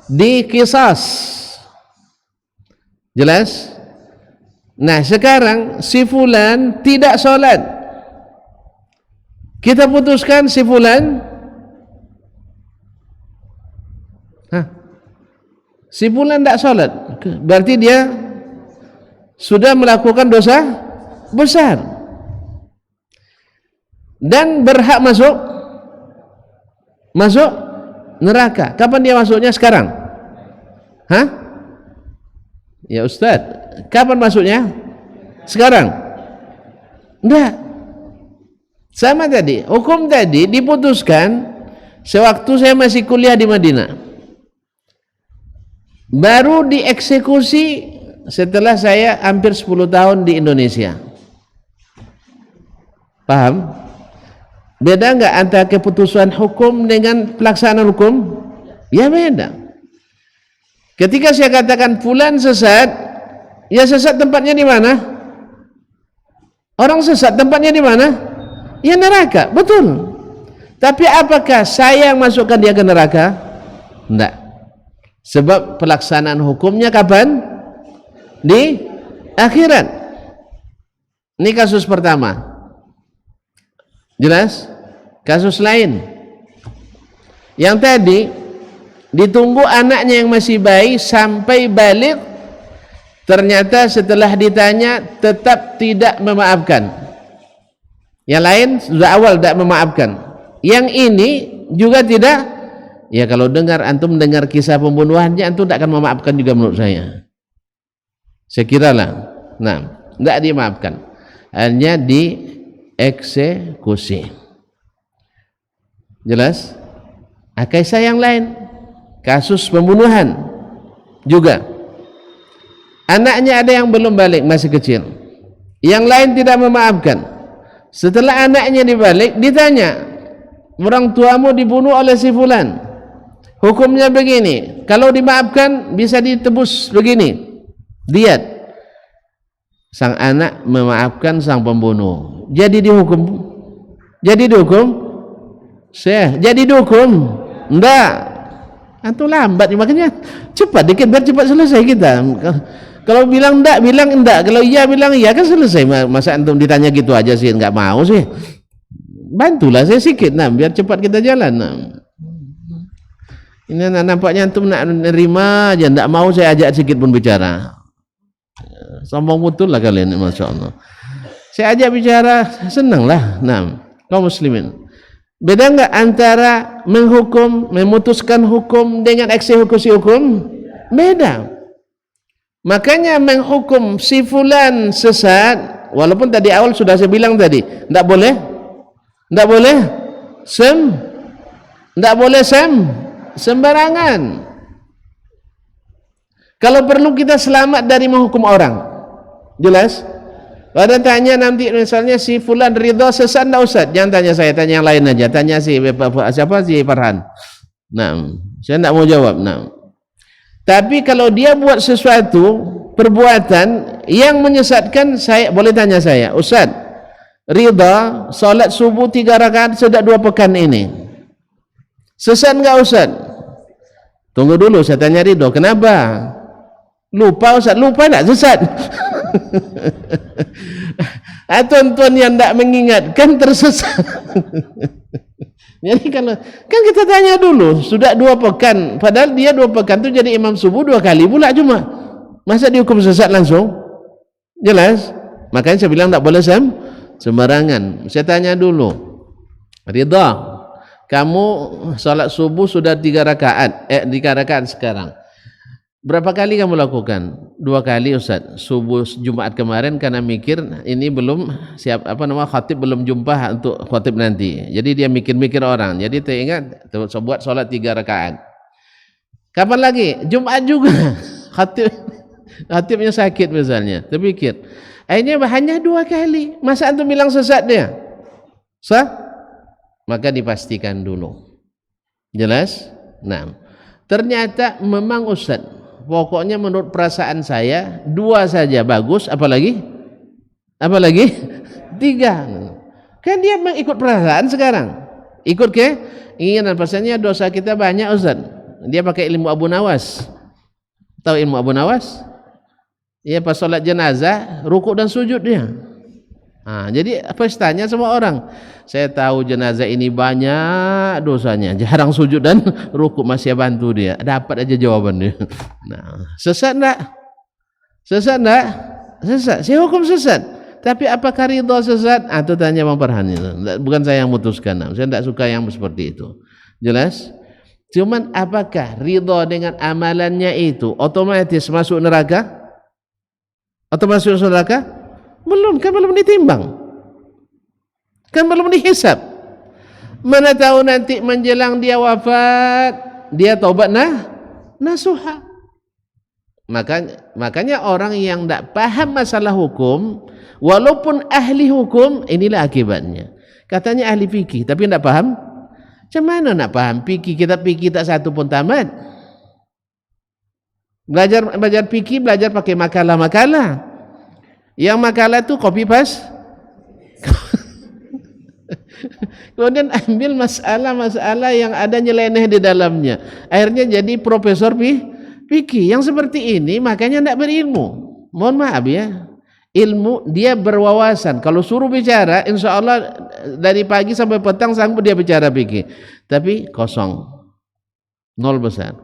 Diqisas. Jelas? Nah, sekarang si fulan tidak sholat. Kita putuskan si fulan si fulan tidak sholat, berarti dia sudah melakukan dosa besar dan berhak masuk neraka. Kapan dia masuknya? Sekarang? Ya Ustaz, kapan masuknya? Sekarang? Enggak. Sama tadi, hukum tadi diputuskan sewaktu saya masih kuliah di Madinah. Baru dieksekusi setelah saya hampir 10 tahun di Indonesia. Paham? Beda enggak antara keputusan hukum dengan pelaksanaan hukum? Ya beda. Ketika saya katakan fulan sesat, ya sesat tempatnya di mana? Orang sesat tempatnya di mana? Ya neraka, betul. Tapi apakah saya yang masukkan dia ke neraka? Enggak. Sebab pelaksanaan hukumnya kapan? Di akhirat. Ini kasus pertama. Jelas? Kasus lain. Yang tadi ditunggu anaknya yang masih bayi sampai balik, ternyata setelah ditanya tetap tidak memaafkan. Yang lain sudah awal tidak memaafkan. Yang ini juga tidak. Ya kalau antum dengar kisah pembunuhannya, antum tidak akan memaafkan juga menurut saya. Saya kira lah. Nah, tidak dimaafkan. Hanya dieksekusi. Jelas? Kisah yang lain, kasus pembunuhan juga. Anaknya ada yang belum balik, masih kecil. Yang lain tidak memaafkan. Setelah anaknya dibalik, ditanya, orang tuamu dibunuh oleh si fulan, hukumnya begini, kalau dimaafkan bisa ditebus begini. Lihat, sang anak memaafkan sang pembunuh, jadi dihukum. Jadi dihukum. Enggak, antum lambat, makanya cepat dikit biar cepat selesai kita. Kalau bilang enggak, kalau iya bilang iya, kan selesai. Masa antum ditanya gitu aja sih, enggak mau sih. Bantulah saya sedikit, nah, biar cepat kita jalan. Nah. Ini nampaknya antum nak nerima aja, enggak mau saya ajak sedikit pun bicara. Sombong betul lah kalian, masya Allah. Saya ajak bicara, senang lah. Nah, kaum muslimin, beda enggak antara menghukum, memutuskan hukum dengan eksekusi hukum? Beda. Makanya menghukum si fulan sesat, walaupun tadi awal sudah saya bilang tadi, enggak boleh sembarangan. Kalau perlu kita selamat dari menghukum orang. Jelas? Pada tanya nanti misalnya si fulan ridha sesat enggak Ustaz? Jangan tanya saya, tanya yang lain aja. Tanya si Farhan. Nah, saya enggak mau jawab. Nah. Tapi kalau dia buat sesuatu perbuatan yang menyesatkan, saya boleh tanya saya, Ustaz, ridha salat subuh 3 rakaat sejak 2 pekan ini, sesat enggak Ustaz? Tunggu dulu, saya tanya ridha, kenapa? Lupa Ustaz, lupa enggak sesat? Tuan-tuan yang tidak mengingatkan tersesat. Jadi kalau kan kita tanya dulu, sudah 2 pekan, padahal dia 2 pekan itu jadi imam subuh 2 kali pula cuma, masa dihukum sesat langsung? Jelas? Makanya saya bilang tak boleh sembarangan. Saya tanya dulu, ridha, kamu salat subuh sudah 3 rakaat, 3 rakaat sekarang. Berapa kali kamu lakukan? 2 kali Ustaz. Subuh Jumat kemarin karena mikir ini belum siap, khatib belum jumpa untuk khatib nanti. Jadi dia mikir-mikir orang. Jadi teringat buat salat 3 rakaat. Kapan lagi? Jumat juga. Khatibnya sakit misalnya. Terpikir. Ini hanya 2 kali. Masa antum bilang sesat dia? Sah? Maka dipastikan dulu. Jelas? Nah, ternyata memang Ustaz, pokoknya menurut perasaan saya 2 saja bagus, apalagi 3. Kan dia mengikut perasaan sekarang, ikut ke inginan. Pasalnya dosa kita banyak Ustaz. Dia pakai ilmu Abu Nawas. Tahu ilmu Abu Nawas? Ya, pas sholat jenazah rukuk dan sujud dia. Jadi pestanya semua orang, saya tahu jenazah ini banyak dosanya, jarang sujud dan rukuk, masih bantu dia, dapat aja jawabannya. Nah, sesat enggak? Sesat. Saya hukum sesat. Tapi apakah ridha sesat? Itu tanya Bang Farhan. Bukan saya yang memutuskan. Saya tidak suka yang seperti itu. Jelas? Cuman apakah ridha dengan amalannya itu otomatis masuk neraka? Atau masuk neraka? Belum, kan belum ditimbang, kan belum dihisab. Mana tahu nanti menjelang dia wafat, dia taubat nasuha. Makanya orang yang tidak paham masalah hukum, walaupun ahli hukum, inilah akibatnya. Katanya ahli fikih, tapi tidak paham. Macam mana nak paham fikih? Kitab fikih tak satu pun tamat. Belajar fikih, belajar pakai makalah-makalah. Yang makalah tu copy paste. Kemudian ambil masalah-masalah yang ada nyeleneh di dalamnya. Akhirnya jadi profesor fikih. Yang seperti ini makanya tidak berilmu. Mohon maaf ya. Ilmu dia berwawasan. Kalau suruh bicara, insya Allah dari pagi sampai petang sanggup dia bicara fikih. Tapi kosong, nol besar.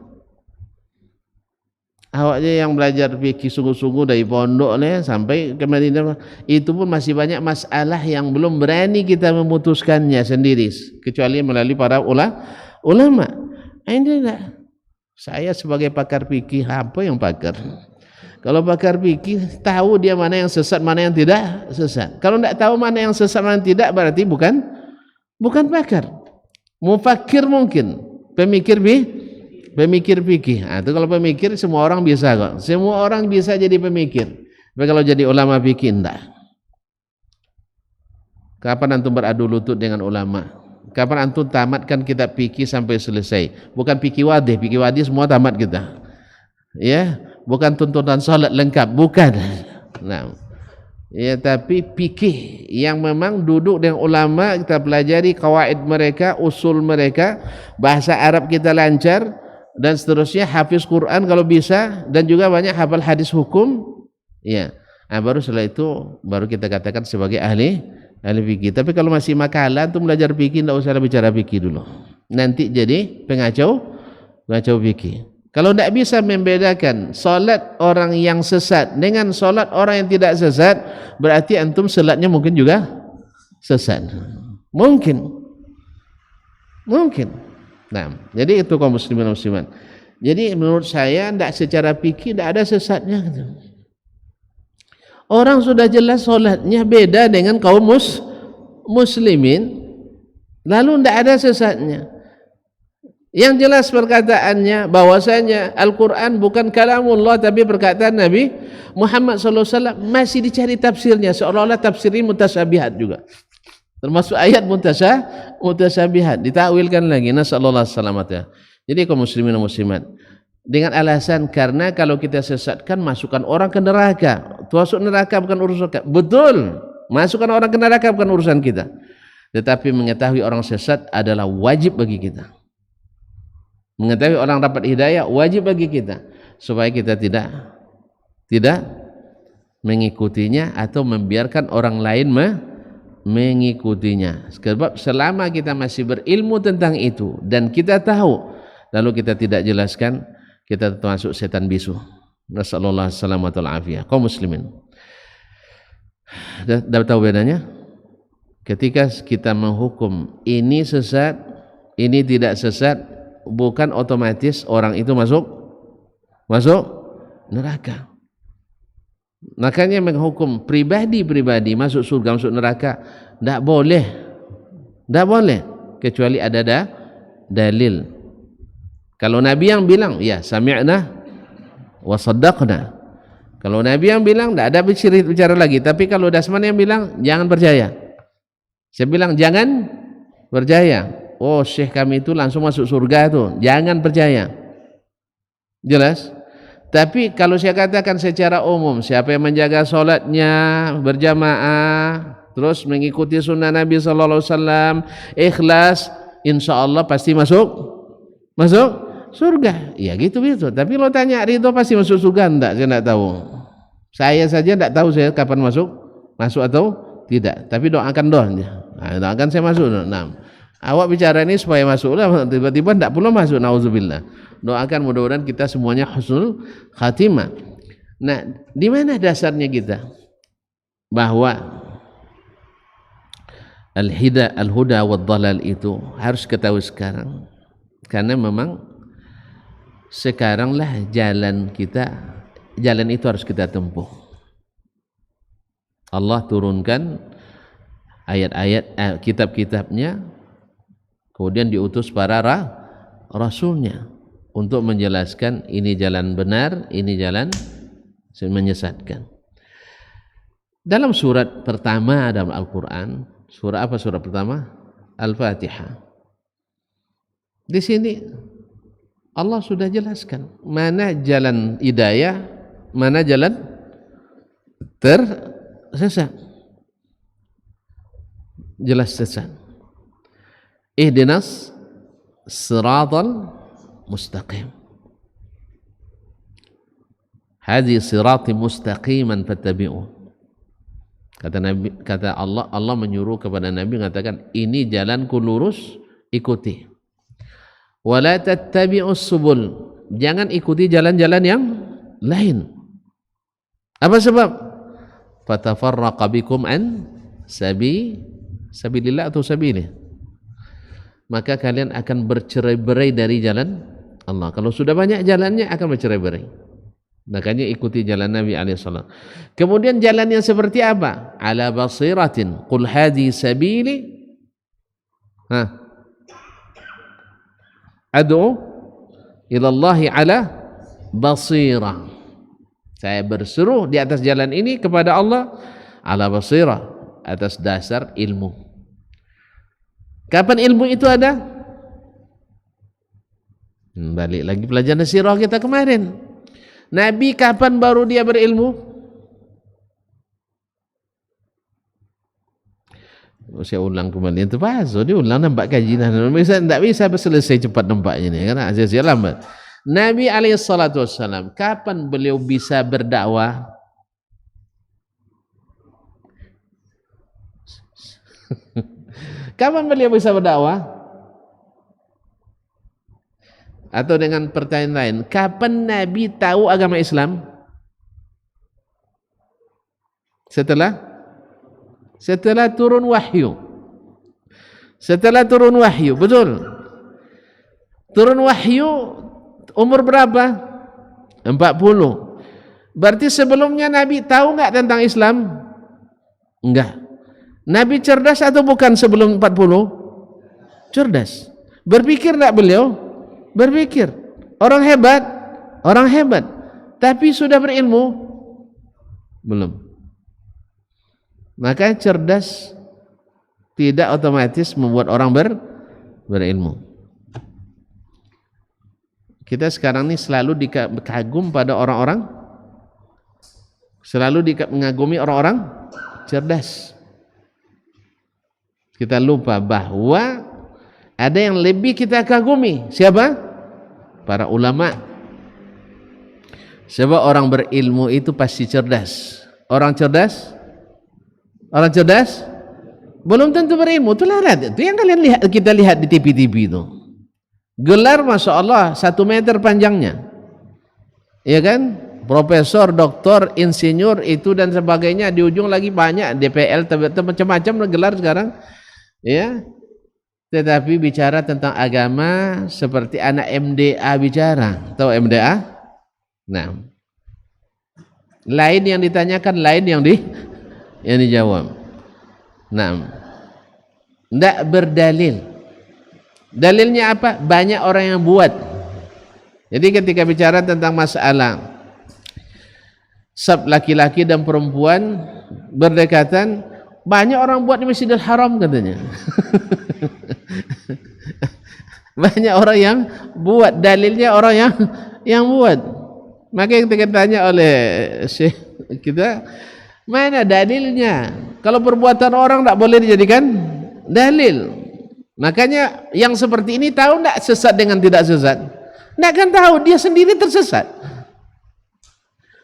Awaknya yang belajar fikih sungguh-sungguh dari pondok sampai ke Madinah, itu pun masih banyak masalah yang belum berani kita memutuskannya sendiri, kecuali melalui para ulama. Ini enggak. Saya sebagai pakar fikih, apa yang pakar? Kalau pakar fikih tahu dia mana yang sesat, mana yang tidak sesat. Kalau tidak tahu mana yang sesat, mana yang tidak, berarti bukan pakar. Mufakir mungkin, pemikir fikih. Nah, itu kalau pemikir semua orang bisa kok. Semua orang bisa jadi pemikir. Tapi kalau jadi ulama fikih enggak. Kapan antum beradu lutut dengan ulama? Kapan antum tamatkan kitab fikih sampai selesai? Bukan fikih wadih semua tamat kita. Ya, bukan tuntunan salat lengkap, bukan. Nah, ya, tapi fikih yang memang duduk dengan ulama, kita pelajari kawaid mereka, usul mereka, bahasa Arab kita lancar dan seterusnya, hafiz Quran kalau bisa, dan juga banyak hafal hadis hukum. Ya, nah, baru setelah itu baru kita katakan sebagai ahli fikih. Tapi kalau masih makalah tuh belajar fikih, tidak usah bicara fikih dulu. Nanti jadi pengacau fikih. Kalau tidak bisa membedakan solat orang yang sesat dengan solat orang yang tidak sesat, berarti antum salatnya mungkin juga sesat. Mungkin. Nah, jadi itu kaum muslimin muslimat. Jadi menurut saya tidak secara fikih tidak ada sesatnya. Orang sudah jelas solatnya beda dengan kaum muslimin, lalu tidak ada sesatnya. Yang jelas perkataannya bahwasanya Al-Quran bukan kalamullah tapi perkataan Nabi Muhammad SAW, masih dicari tafsirnya, seolah-olah tafsirnya mutasyabihat juga, termasuk ayat mutasyabihat ditakwilkan lagi. Nasallallahu alaihi. Jadi kaum muslimin dan muslimat, dengan alasan karena kalau kita sesatkan masukkan orang ke neraka. Masuk neraka bukan urusan kita. Betul, masukkan orang ke neraka bukan urusan kita, tetapi mengetahui orang sesat adalah wajib bagi kita. Mengetahui orang dapat hidayah wajib bagi kita, supaya kita tidak mengikutinya atau membiarkan orang lain mengikutinya. Sebab selama kita masih berilmu tentang itu dan kita tahu, lalu kita tidak jelaskan, kita termasuk setan bisu. Nasallallahu alaihi wasallam. Kaum muslimin, dah tahu bedanya? Ketika kita menghukum ini sesat, ini tidak sesat, bukan otomatis orang itu masuk neraka. Makanya menghukum pribadi masuk surga, masuk neraka, tidak boleh, kecuali ada dalil. Kalau Nabi yang bilang, ya sami'na wa saddaqna. Kalau Nabi yang bilang, tidak ada bicara lagi. Tapi kalau Dasman yang bilang, jangan percaya. Saya bilang jangan percaya. Oh, syekh kami itu langsung masuk surga tuh, jangan percaya. Jelas? Tapi kalau saya katakan secara umum, siapa yang menjaga solatnya berjamaah, terus mengikuti sunnah Nabi sallallahu alaihi wasallam, ikhlas, insyaallah pasti masuk surga. Ya gitu. Tapi lo tanya ridho pasti masuk surga enggak? Saya enggak tahu. Saya saja enggak tahu saya kapan masuk atau tidak. Tapi doakan doakan saya masuk. Nah, awak bicara ini supaya masuklah, tiba-tiba tidak pula masuk, nauzubillah. Doakan mudah-mudahan kita semuanya husnul khatimah. Nah, di mana dasarnya kita bahwa al-huda wad-dhalal itu harus ketahui sekarang, karena memang sekaranglah jalan itu harus kita tempuh. Allah turunkan ayat-ayat kitab-kitabnya, kemudian diutus para rasulnya untuk menjelaskan ini jalan benar, ini jalan menyesatkan. Dalam surat pertama dalam Al-Quran, surah apa surah pertama? Al-Fatihah. Di sini Allah sudah jelaskan mana jalan hidayah, mana jalan tersesat. Jelas sesat. Ihdinas siratal mustaqim. Hadhi sirati mustaqiman fattabi'u. Kata Nabi, kata Allah menyuruh kepada Nabi mengatakan ini jalanku lurus, ikuti. Wala tattabi'us subul. Jangan ikuti jalan-jalan yang lain. Apa sebab? Fatafarraqa bikum an sabilillah atau sabilih. Maka kalian akan bercerai-berai dari jalan Allah. Kalau sudah banyak jalannya akan bercerai-berai. Makanya ikuti jalan Nabi alaihissalam. Kemudian jalan yang seperti apa? Ala basiratin. Qul hadi sabili. Ad'u ilallahi ala basirah. Saya berseru di atas jalan ini kepada Allah ala basirah, atas dasar ilmu. Kapan ilmu itu ada? Balik lagi pelajaran sirah kita kemarin. Nabi kapan baru dia berilmu? Saya ulang kembali itu pasal dia ulang nampak kajian. Tidak bisa selesai cepat nampaknya ni karena saya lambat. Nabi SAW kapan beliau bisa berdakwah? Kapan beliau bisa berdakwah? Atau dengan pertanyaan lain, kapan Nabi tahu agama Islam? Setelah turun wahyu. Setelah turun wahyu, betul. Turun wahyu umur berapa? 40. Berarti sebelumnya Nabi tahu enggak tentang Islam? Enggak. Nabi cerdas atau bukan sebelum 40? Cerdas. Berpikir enggak beliau? Berpikir. Orang hebat, orang hebat. Tapi sudah berilmu? Belum. Maka cerdas tidak otomatis membuat orang berilmu. Kita sekarang ini selalu dikagum pada orang-orang, selalu mengagumi orang-orang cerdas. Kita lupa bahwa ada yang lebih kita kagumi. Siapa? Para ulama. Sebab orang berilmu itu pasti cerdas. Orang cerdas? Orang cerdas? Belum tentu berilmu. Itulah itu yang kalian lihat, kita lihat di TV-TV itu. Gelar Masya Allah 1 meter panjangnya. Ya kan? Profesor, doktor, insinyur itu dan sebagainya. Di ujung lagi banyak DPL, macam-macam gelar sekarang. Ya. Tetapi bicara tentang agama seperti anak MDA bicara. Tahu MDA? Nah, lain yang ditanyakan, lain yang dijawab. Nah, tidak berdalil. Dalilnya apa? Banyak orang yang buat. Jadi ketika bicara tentang masalah sab laki-laki dan perempuan berdekatan, banyak orang buat di Masjidil Haram katanya. Banyak orang yang buat, dalilnya orang yang buat. Maka ketika ditanya oleh Syekh kita, mana dalilnya? Kalau perbuatan orang tidak boleh dijadikan dalil. Makanya yang seperti ini tahu tidak sesat dengan tidak sesat? Tidak akan tahu, dia sendiri tersesat.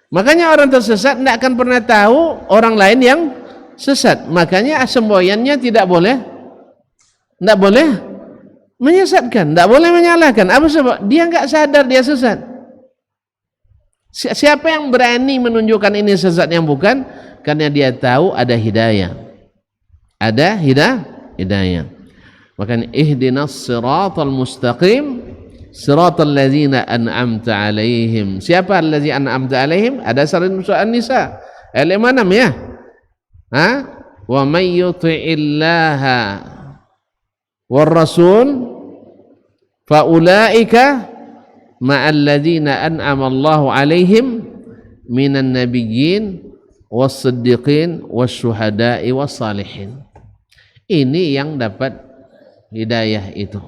Makanya orang tersesat tidak akan pernah tahu orang lain yang sesat. Makanya semboyannya tidak boleh menyesatkan, tidak boleh menyalahkan. Apa sebab? Dia enggak sadar dia sesat. Siapa yang berani menunjukkan ini sesat yang bukan? Karena dia tahu ada hidayah. Ada hidayah. Makanya ihdinas siratal mustaqim siratal ladzina an'amta alaihim. Siapa allazi an'amta alaihim? Ada surah An-Nisa ayat 56 ya. Wa may yuti'illaha war rasul fa ulaika ma'alladzina an'ama Allahu 'alaihim minan nabiyyin was-siddiqin wasyuhada'i was-salihin. Ini yang dapat hidayah itu.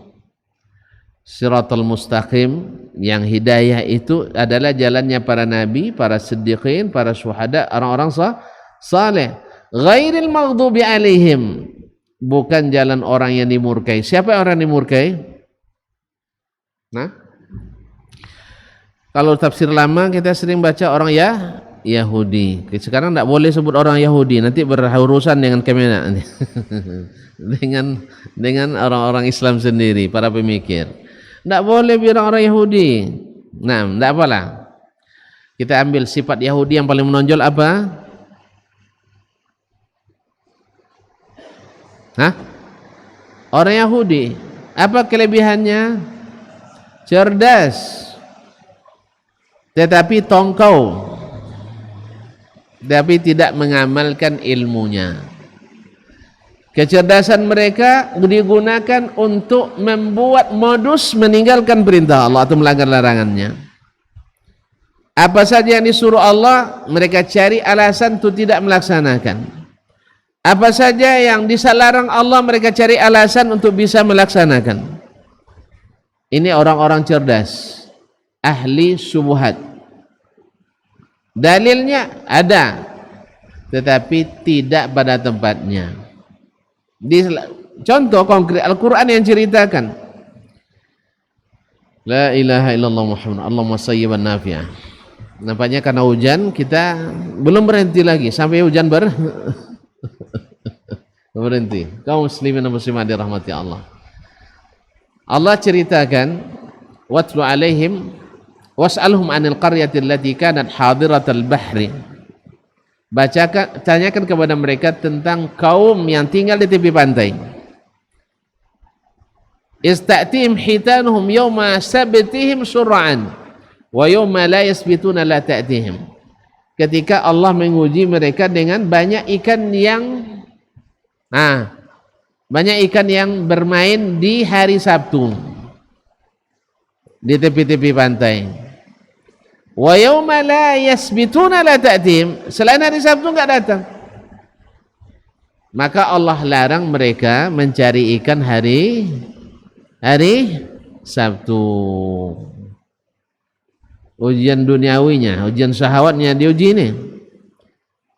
Siratal mustaqim, yang hidayah itu adalah jalannya para nabi, para siddiqin, para syuhada, orang-orang saleh. Ghairil maghdubi 'alaihim, bukan jalan orang yang dimurkai. Siapa orang yang dimurkai? Nah, kalau tafsir lama kita sering baca orang Yahudi. Sekarang tidak boleh sebut orang Yahudi, nanti berurusan dengan Kemenak dengan orang-orang Islam sendiri, para pemikir. Tidak boleh bilang orang Yahudi. Nah, tidak apalah. Kita ambil sifat Yahudi yang paling menonjol apa? Hah? Orang Yahudi, apa kelebihannya? Cerdas, tetapi tongkau, tapi tidak mengamalkan ilmunya. Kecerdasan mereka digunakan untuk membuat modus meninggalkan perintah Allah atau melanggar larangannya. Apa saja yang disuruh Allah, mereka cari alasan untuk tidak melaksanakan. Apa saja yang dilarang Allah, mereka cari alasan untuk bisa melaksanakan. Ini orang-orang cerdas, ahli syubhat. Dalilnya ada, tetapi tidak pada tempatnya. Contoh konkret Al-Quran yang ceritakan, La ilaha illallah Muhammad Allahumma sayyiban nafi'ah. Nampaknya karena hujan kita belum berhenti lagi sampai hujan berhenti. Kaum muslimin dan muslimat dirahmati Allah. Allah ceritakan, watlu alaihim was'alhum 'anil qaryati allati kanat hadiratal bahri. Bacakan, tanyakan kepada mereka tentang kaum yang tinggal di tepi pantai. Ista'tihim hitanuhum yawma sabtihim sur'an wa yawma la yasbituna la ta'tihim. Ketika Allah menguji mereka dengan banyak ikan yang bermain di hari Sabtu di tepi-tepi pantai. Wa yawma la yasbituna la ta'tihim, selain hari Sabtu enggak datang. Maka Allah larang mereka mencari ikan hari Sabtu. Ujian duniawinya, ujian syahwatnya diuji ini.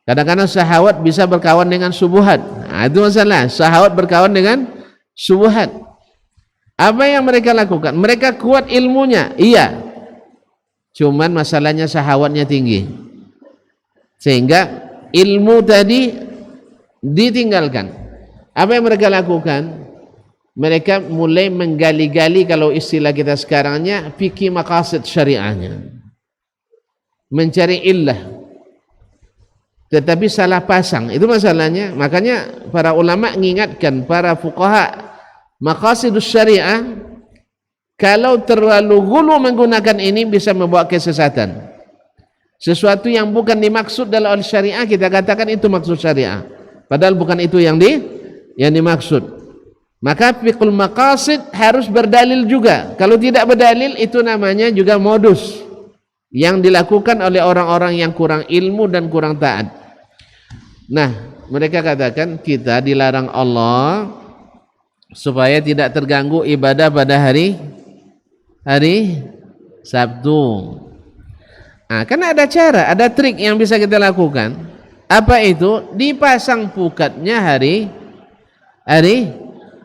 Kadang-kadang syahwat bisa berkawan dengan subuhat. Nah, itu masalah, syahwat berkawan dengan subuhat. Apa yang mereka lakukan? Mereka kuat ilmunya, iya. Cuman masalahnya syahwatnya tinggi. Sehingga ilmu tadi ditinggalkan. Apa yang mereka lakukan? Mereka mulai menggali-gali, kalau istilah kita sekarangnya, fikih maqasid syariahnya. Mencari illah. Tetapi salah pasang, itu masalahnya. Makanya para ulama mengingatkan para fuqaha maqasidus syariah, kalau terlalu gulu menggunakan ini bisa membawa kesesatan. Sesuatu yang bukan dimaksud dalam syariah kita katakan itu maksud syariah, padahal bukan itu yang dimaksud. Maka fiqhul maqasid harus berdalil juga. Kalau tidak berdalil, itu namanya juga modus yang dilakukan oleh orang-orang yang kurang ilmu dan kurang taat. Nah, mereka katakan kita dilarang Allah supaya tidak terganggu ibadah pada hari Sabtu. Nah, kan ada cara, ada trik yang bisa kita lakukan. Apa itu? Dipasang pukatnya hari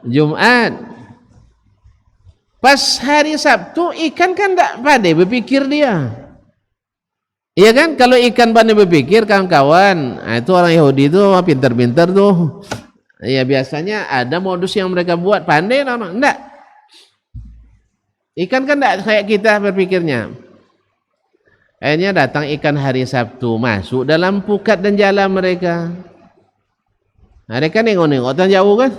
Jumat. Pas hari Sabtu ikan kan tidak pandai berpikir dia. Iya kan? Kalau ikan pandai berpikir, kawan-kawan, nah itu orang Yahudi itu pintar-pintar tuh. Ya biasanya ada modus yang mereka buat, pandai orang. Enggak. Ikan kan tidak kayak kita berpikirnya. Akhirnya datang ikan hari Sabtu, masuk dalam pukat dan jala mereka. Mereka nengok-nengok tan jauh kan.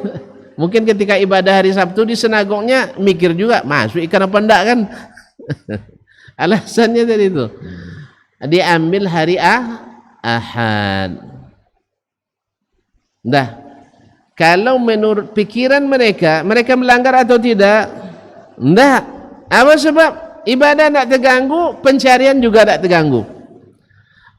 Mungkin ketika ibadah hari Sabtu di senagognya mikir juga, masuk ikan apa enggak kan. Alasannya tadi itu. Diambil hari Ahad. Dah. Kalau menurut pikiran mereka melanggar atau tidak? Enggak. Apa sebab? ibadah tidak terganggu, pencarian juga tidak terganggu.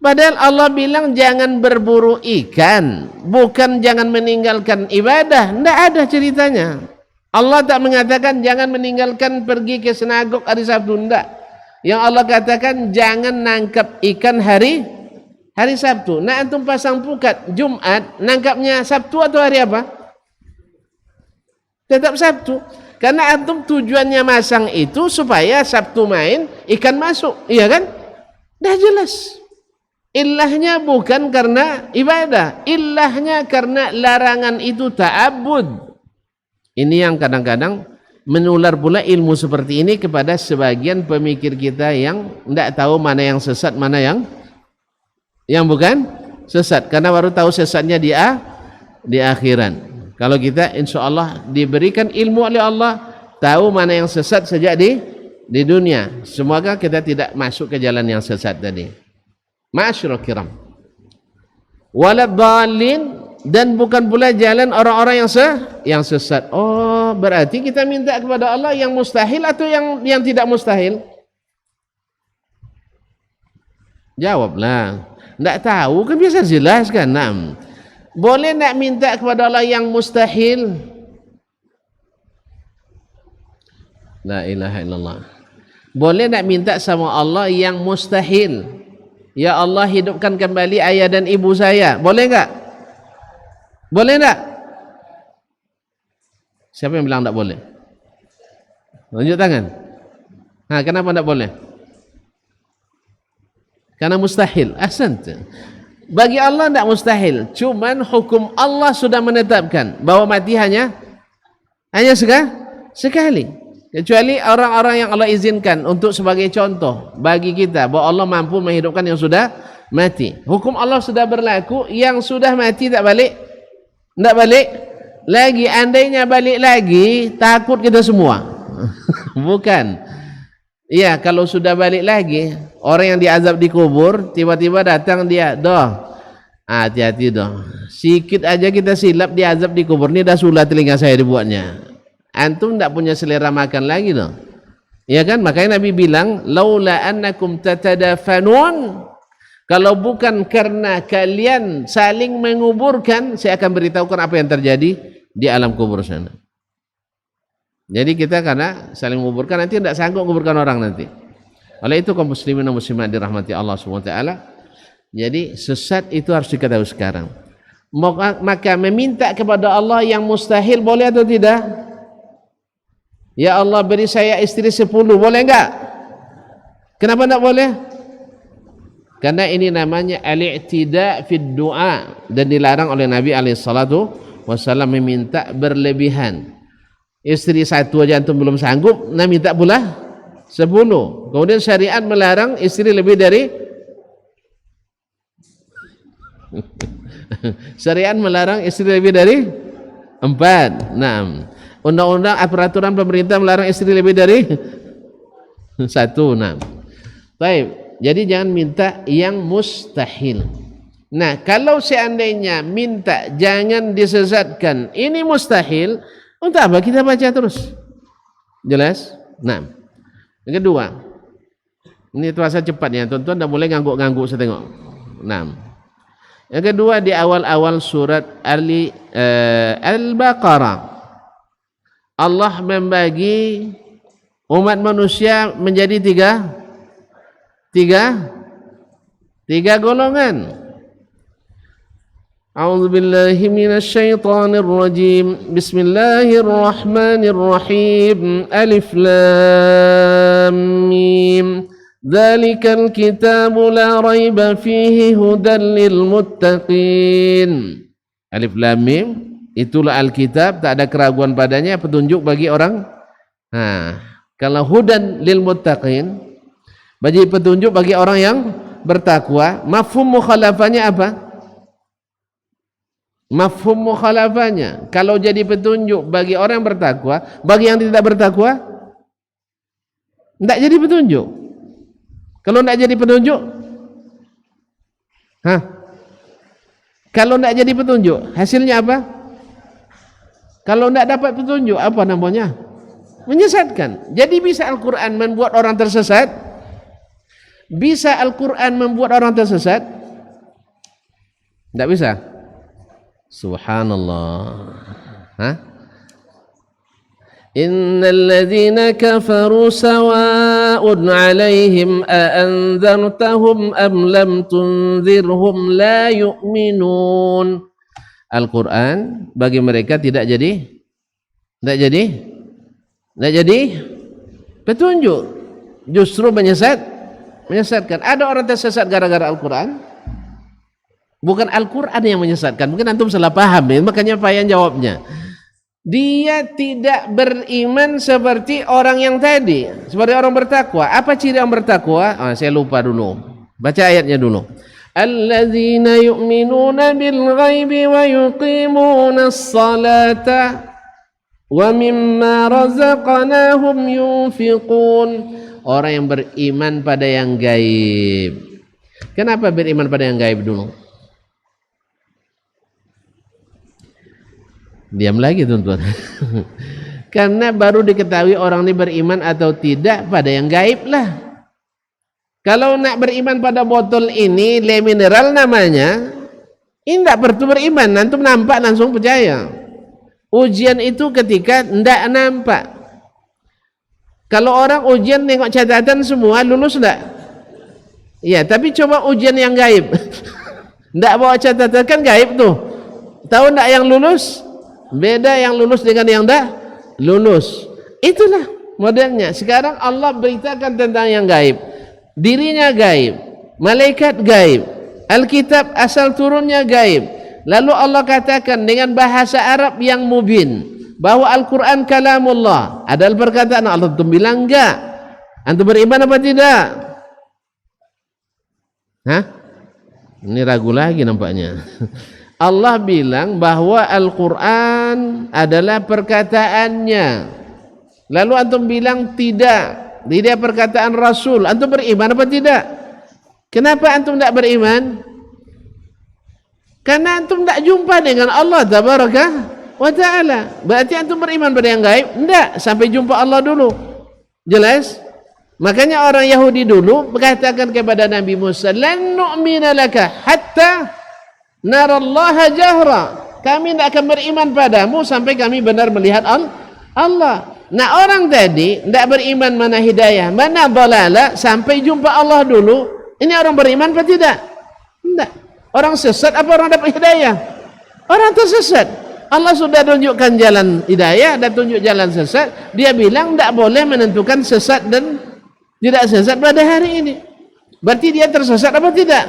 Padahal Allah bilang jangan berburu ikan, bukan jangan meninggalkan ibadah. Tidak ada ceritanya. Allah tak mengatakan jangan meninggalkan pergi ke sinagog hari Sabtu. Tidak. Yang Allah katakan jangan nangkap ikan hari Sabtu. Nah, antum pasang pukat Jumat, nangkapnya Sabtu atau hari apa? Tetap Sabtu. Karena antum tujuannya masang itu supaya Sabtu main, ikan masuk. Iya kan? Dah jelas. Ilahnya bukan karena ibadah. Ilahnya karena larangan itu ta'abbud. Ini yang kadang-kadang menular pula ilmu seperti ini kepada sebagian pemikir kita yang tidak tahu mana yang sesat, mana yang bukan sesat, karena baru tahu sesatnya di akhiran. Kalau kita insya Allah diberikan ilmu oleh Allah, tahu mana yang sesat sejak di dunia. Semoga kita tidak masuk ke jalan yang sesat tadi. Ma'asyiral kiram, waladhdallin, dan bukan pula jalan orang-orang yang sesat. Oh, berarti kita minta kepada Allah yang mustahil atau yang tidak mustahil? Jawablah. Tidak tahu kan biasa jelas kan? Nah, boleh nak minta kepada Allah yang mustahil? La ilaha illallah. Boleh nak minta sama Allah yang mustahil? Ya Allah, hidupkan kembali ayah dan ibu saya. Boleh enggak? Boleh enggak? Siapa yang bilang enggak boleh? Tunjuk tangan. Nah, kenapa enggak boleh? Karena mustahil. Ahsant. Bagi Allah enggak mustahil. Cuman hukum Allah sudah menetapkan bahwa mati hanya sekali. Kecuali orang-orang yang Allah izinkan untuk sebagai contoh bagi kita bahwa Allah mampu menghidupkan yang sudah mati. Hukum Allah sudah berlaku, yang sudah mati tak balik lagi. Andainya balik lagi, takut kita semua. Bukan. Iya, kalau sudah balik lagi, orang yang diazab di kubur tiba-tiba datang dia, hati-hati doh. Sikit aja kita silap diazab di kubur, ini dah sulah telinga saya dibuatnya. Antum tidak punya selera makan lagi doh. Ya kan? Makanya Nabi bilang, laula annakum tatadafanun, kalau bukan karena kalian saling menguburkan, saya akan beritahukan apa yang terjadi di alam kubur sana. Jadi kita karena saling menguburkan, nanti tidak sanggup menguburkan orang nanti. Oleh itu kaum muslimin dan muslimat dirahmati Allah SWT, jadi sesat itu harus diketahui sekarang. Maka meminta kepada Allah yang mustahil boleh atau tidak? Ya Allah, beri saya istri 10, boleh enggak? Kenapa enggak boleh? Karena ini namanya al-i'tida fid du'a, dan dilarang oleh Nabi SAW meminta berlebihan. Istri 1 aja antum belum sanggup, nah minta pula 10. Kemudian syariat melarang istri lebih dari syariat melarang istri lebih dari 4. Nah, undang-undang peraturan pemerintah melarang istri lebih dari 1. Nah, baik. Jadi jangan minta yang mustahil. Nah, kalau seandainya minta jangan disesatkan, ini mustahil, untuk apa kita baca terus? Jelas? Nah, yang kedua, ini terasa cepatnya, tuan-tuan tidak boleh ngangguk-ngangguk saya tengok. Nah, yang kedua di awal-awal surat Al-Baqarah, Allah membagi umat manusia menjadi tiga golongan. A'udzu billahi minasy syaithanir rajim. Bismillahirrahmanirrahim. Alif lam mim. Dzalikal kitabu la raiba fihi hudan lil muttaqin. Alif lam mim, itulah Alkitab, tak ada keraguan padanya, petunjuk bagi orang. Nah, kalau hudan lil muttaqin, bagi petunjuk bagi orang yang bertakwa, mafhum mukhalafahnya apa? Mafhum mukhalafahnya, kalau jadi petunjuk bagi orang yang bertakwa, bagi yang tidak bertakwa tidak jadi petunjuk. Kalau tidak jadi petunjuk, kalau tidak jadi petunjuk, hasilnya apa? Kalau tidak dapat petunjuk, apa namanya? Menyesatkan. Jadi bisa Al-Quran membuat orang tersesat? Bisa Al-Quran membuat orang tersesat? Tidak bisa. Subhanallah. Hah? Innal ladzina kafaru sawa'un 'alaihim a anzartahum am lam tunzirhum la yu'minun. Al-Quran bagi mereka tidak jadi petunjuk, justru menyesatkan. Ada orang tersesat gara-gara Al-Quran? Bukan Al-Quran yang menyesatkan. Mungkin antum salah paham ya, makanya payah jawabnya. Dia tidak beriman seperti orang yang tadi, seperti orang bertakwa. Apa ciri orang bertakwa? Saya lupa dulu. Baca ayatnya dulu. Alladzina yu'minuna bil ghaibi wa yuqimunas salata wa mimma razaqnahum yunfiqun. Orang yang beriman pada yang gaib. Kenapa beriman pada yang gaib dulu? Diam lagi tuan-tuan. Karena baru diketahui orang ini beriman atau tidak pada yang gaib lah. Kalau nak beriman pada botol ini, le mineral namanya, ini tidak perlu beriman, nanti nampak langsung percaya. Ujian itu ketika tidak nampak. Kalau orang ujian tengok catatan semua, lulus tidak? Ya, tapi coba ujian yang gaib. Tidak bawa catatan, kan gaib tuh. Tahu tidak yang lulus? Beda yang lulus dengan yang tidak lulus. Itulah modelnya. Sekarang Allah beritakan tentang yang gaib. Dirinya gaib, malaikat gaib, Alkitab asal turunnya gaib. Lalu Allah katakan dengan bahasa Arab yang mubin bahwa Al-Quran kalamullah. Ada perkataan Allah, antum bilang enggak. Antum beriman apa tidak? Hah? Ini ragu lagi nampaknya. Allah bilang bahwa Al-Quran adalah perkataannya. Lalu antum bilang tidak perkataan Rasul. Antum beriman apa tidak? Kenapa antum tidak beriman? Karena antum tidak jumpa dengan Allah tabaraka wa ta'ala. Berarti antum beriman pada yang gaib? Tidak, sampai jumpa Allah dulu. Jelas? Makanya orang Yahudi dulu berkatakan kepada Nabi Musa, lan nu'mina laka hatta narallaha jahra. Kami tidak akan beriman padamu sampai kami benar melihat Allah. Nah, orang tadi tidak beriman mana hidayah, mana dalalah, sampai jumpa Allah dulu. Ini orang beriman apa tidak? Tidak. Orang sesat apa orang dapat hidayah? Orang tersesat. Allah sudah tunjukkan jalan hidayah dan tunjuk jalan sesat. Dia bilang tidak boleh menentukan sesat dan tidak sesat pada hari ini. Berarti dia tersesat apa tidak?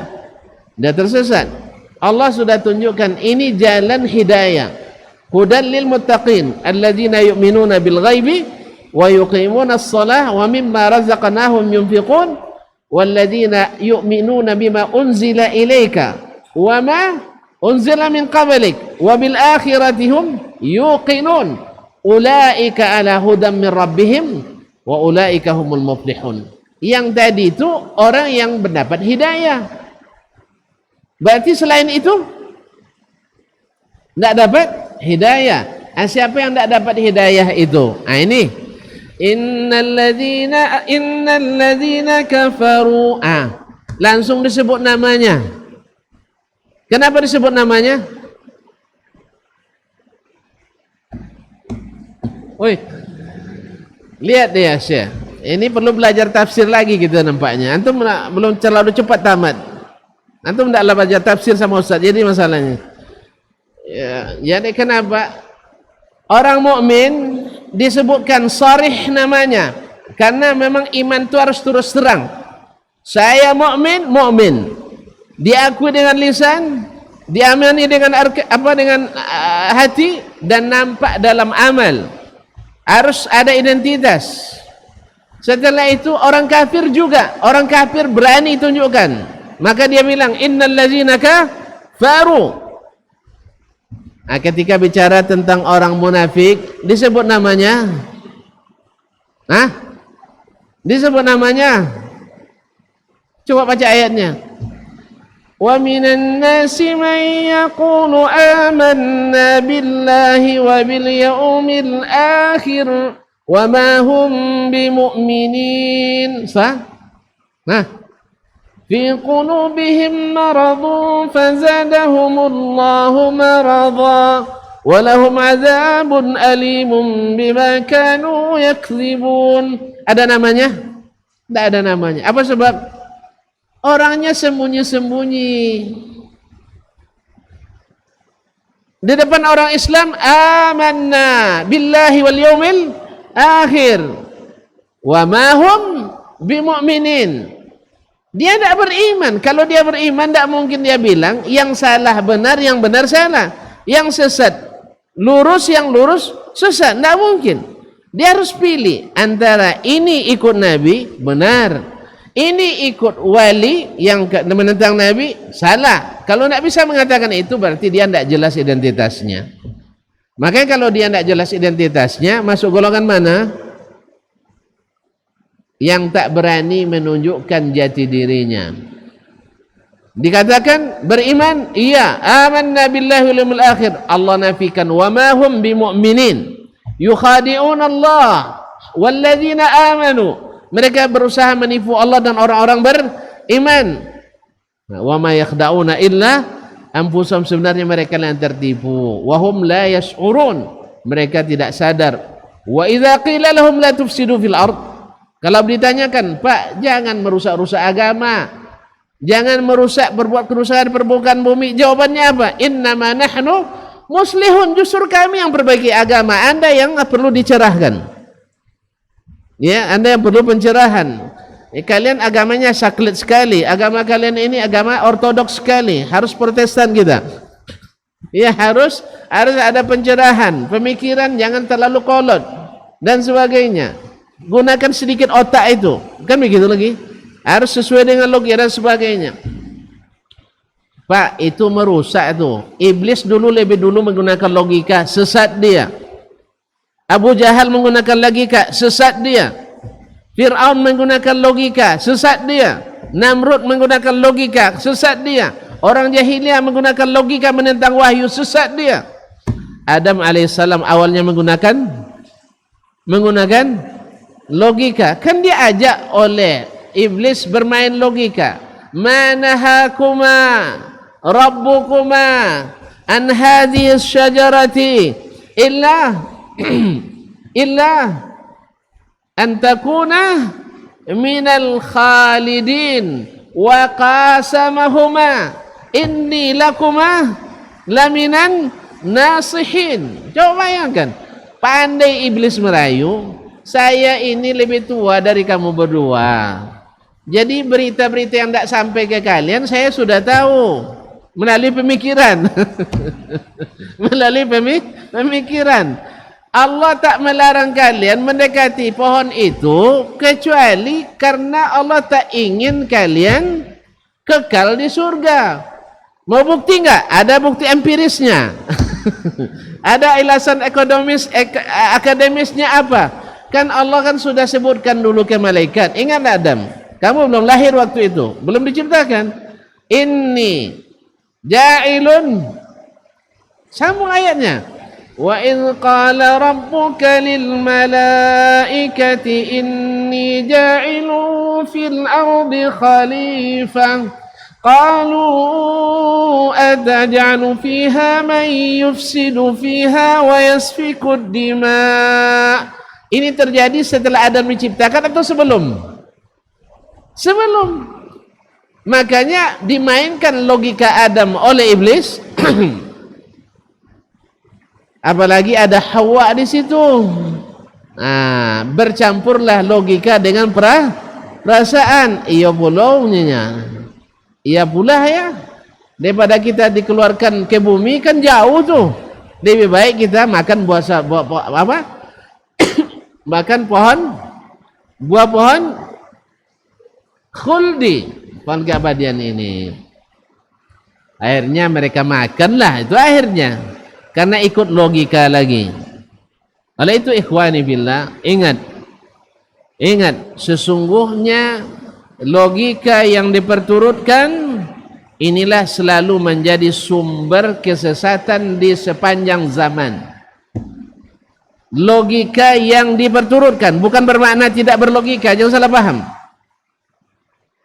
Dia tersesat. Allah sudah tunjukkan ini jalan hidayah. Hudan lil muttaqin alladzina yu'minuna bil ghaibi wa yuqimuna as-salah wa mimma razaqnahum yunfiqun walladzina yu'minuna bima unzila ilayka wa ma unzila min qablik wa bil akhirati hum yuqinun ulaika ala hudan min rabbihim wa ulaika humul muflihun. Yang tadi itu orang yang mendapat hidayah. Berarti selain itu tidak dapat hidayah. Siapa yang tidak dapat hidayah itu? Ini innal ladzina kafaru. Langsung disebut namanya. Kenapa disebut namanya? Woi, lihat dia Syekh. Ini perlu belajar tafsir lagi kita nampaknya. Antum belum terlalu cepat tamat. Antum tidaklah belajar tafsir sama Ustaz. Jadi masalahnya. Ya, jadi kenapa orang mukmin disebutkan sharih namanya? Karena memang iman itu harus terus terang. Saya mukmin, diakui dengan lisan, diamini dengan hati dan nampak dalam amal. Harus ada identitas. Setelah itu orang kafir juga, orang kafir berani tunjukkan. Maka dia bilang innal ladzina kafaru. Ketika bicara tentang orang munafik disebut namanya. Disebut namanya. Coba baca ayatnya. Wa minan nasi man yaqulu amanna billahi wa bil yaumil akhir wa ma hum bimu'minin. Sah? Nah, fi qulubihim maradun fazadahumullahu marada wa lahum adzabun alimun bima kanu yakdzibun. Ada namanya? Tidak ada namanya. Apa sebab? Orangnya sembunyi-sembunyi. Di depan orang Islam, amanna billahi wal yaumil akhir wa ma hum bimu'minin. Dia tidak beriman. Kalau dia beriman, tidak mungkin dia bilang yang salah benar, yang benar salah, yang sesat lurus, yang lurus sesat. Tidak mungkin. Dia harus pilih antara ini ikut Nabi benar, ini ikut wali yang menentang Nabi salah. Kalau tidak bisa mengatakan itu, berarti dia tidak jelas identitasnya. Makanya kalau dia tidak jelas identitasnya, masuk golongan mana? Yang tak berani menunjukkan jati dirinya. Dikatakan beriman, iya, amanna billahi wal yaumil akhir. Allah nafikan wa ma hum bimu'minin yukhadi'un Allah walladzina amanu. Mereka berusaha menipu Allah dan orang-orang beriman. Wa ma yakhda'una illa anfusahum. Sebenarnya mereka yang tertipu. Wa hum la yash'urun. Mereka tidak sadar. Wa idza qila lahum la tufsidu fil ard. Kalau ditanyakan, Pak, jangan merusak-rusak agama, jangan merusak, berbuat kerusakan permukaan bumi. Jawabannya apa? Innama nahnu muslihun. Justru kami yang perbaiki agama. Anda yang perlu dicerahkan. Ya, Anda yang perlu pencerahan. Kalian agamanya saklit sekali. Agama kalian ini agama ortodoks sekali. Harus Protestan kita. Ya, harus ada pencerahan. Pemikiran jangan terlalu kolot dan sebagainya. Gunakan sedikit otak itu. Kan begitu lagi. Harus sesuai dengan logika dan sebagainya. Pak, itu merusak itu. Iblis lebih dulu menggunakan logika, sesat dia. Abu Jahal menggunakan logika, sesat dia. Fir'aun menggunakan logika, sesat dia. Namrud menggunakan logika, sesat dia. Orang jahiliyah menggunakan logika menentang wahyu, sesat dia. Adam alaihissalam awalnya menggunakan logika. Kan diajak oleh iblis bermain logika. Manahakuma rabbukuma an hadhihi syajarati illa an takuna minal khalidin wa qasamahuma inni lakuma laminan nasihin. Coba bayangkan, pandai iblis merayu. Saya ini lebih tua dari kamu berdua. Jadi berita-berita yang tidak sampai ke kalian saya sudah tahu melalui pemikiran. Melalui pemikiran. Allah tak melarang kalian mendekati pohon itu kecuali karena Allah tak ingin kalian kekal di surga. Mau bukti enggak? Ada bukti empirisnya. Ada ilasan akademisnya apa? Kan Allah kan sudah sebutkan dulu ke malaikat. Ingat Adam, kamu belum lahir waktu itu, belum diciptakan. Inni ja'ilun. Sambung ayatnya. Wa idh qala rabbuka lil malaikati inni ja'ilun fil ardi khalifah. Qalu ataj'alu fiha man yufsidu fiha wa yasfiku ad-dima'. Ini terjadi setelah Adam diciptakan atau sebelum? Sebelum. Makanya dimainkan logika Adam oleh iblis. Apalagi ada Hawa di situ. Nah, bercampurlah logika dengan perasaan. Iya pulaunya. Iya pula ya. Daripada kita dikeluarkan ke bumi kan jauh tuh. Lebih baik kita makan makan buah pohon khuldi, pohon keabadian ini. Akhirnya mereka makanlah, itu akhirnya karena ikut logika lagi. Oleh itu ikhwani billah, ingat sesungguhnya logika yang diperturutkan inilah selalu menjadi sumber kesesatan di sepanjang zaman. logika yang diperturutkan, bukan bermakna tidak berlogika, jangan salah paham.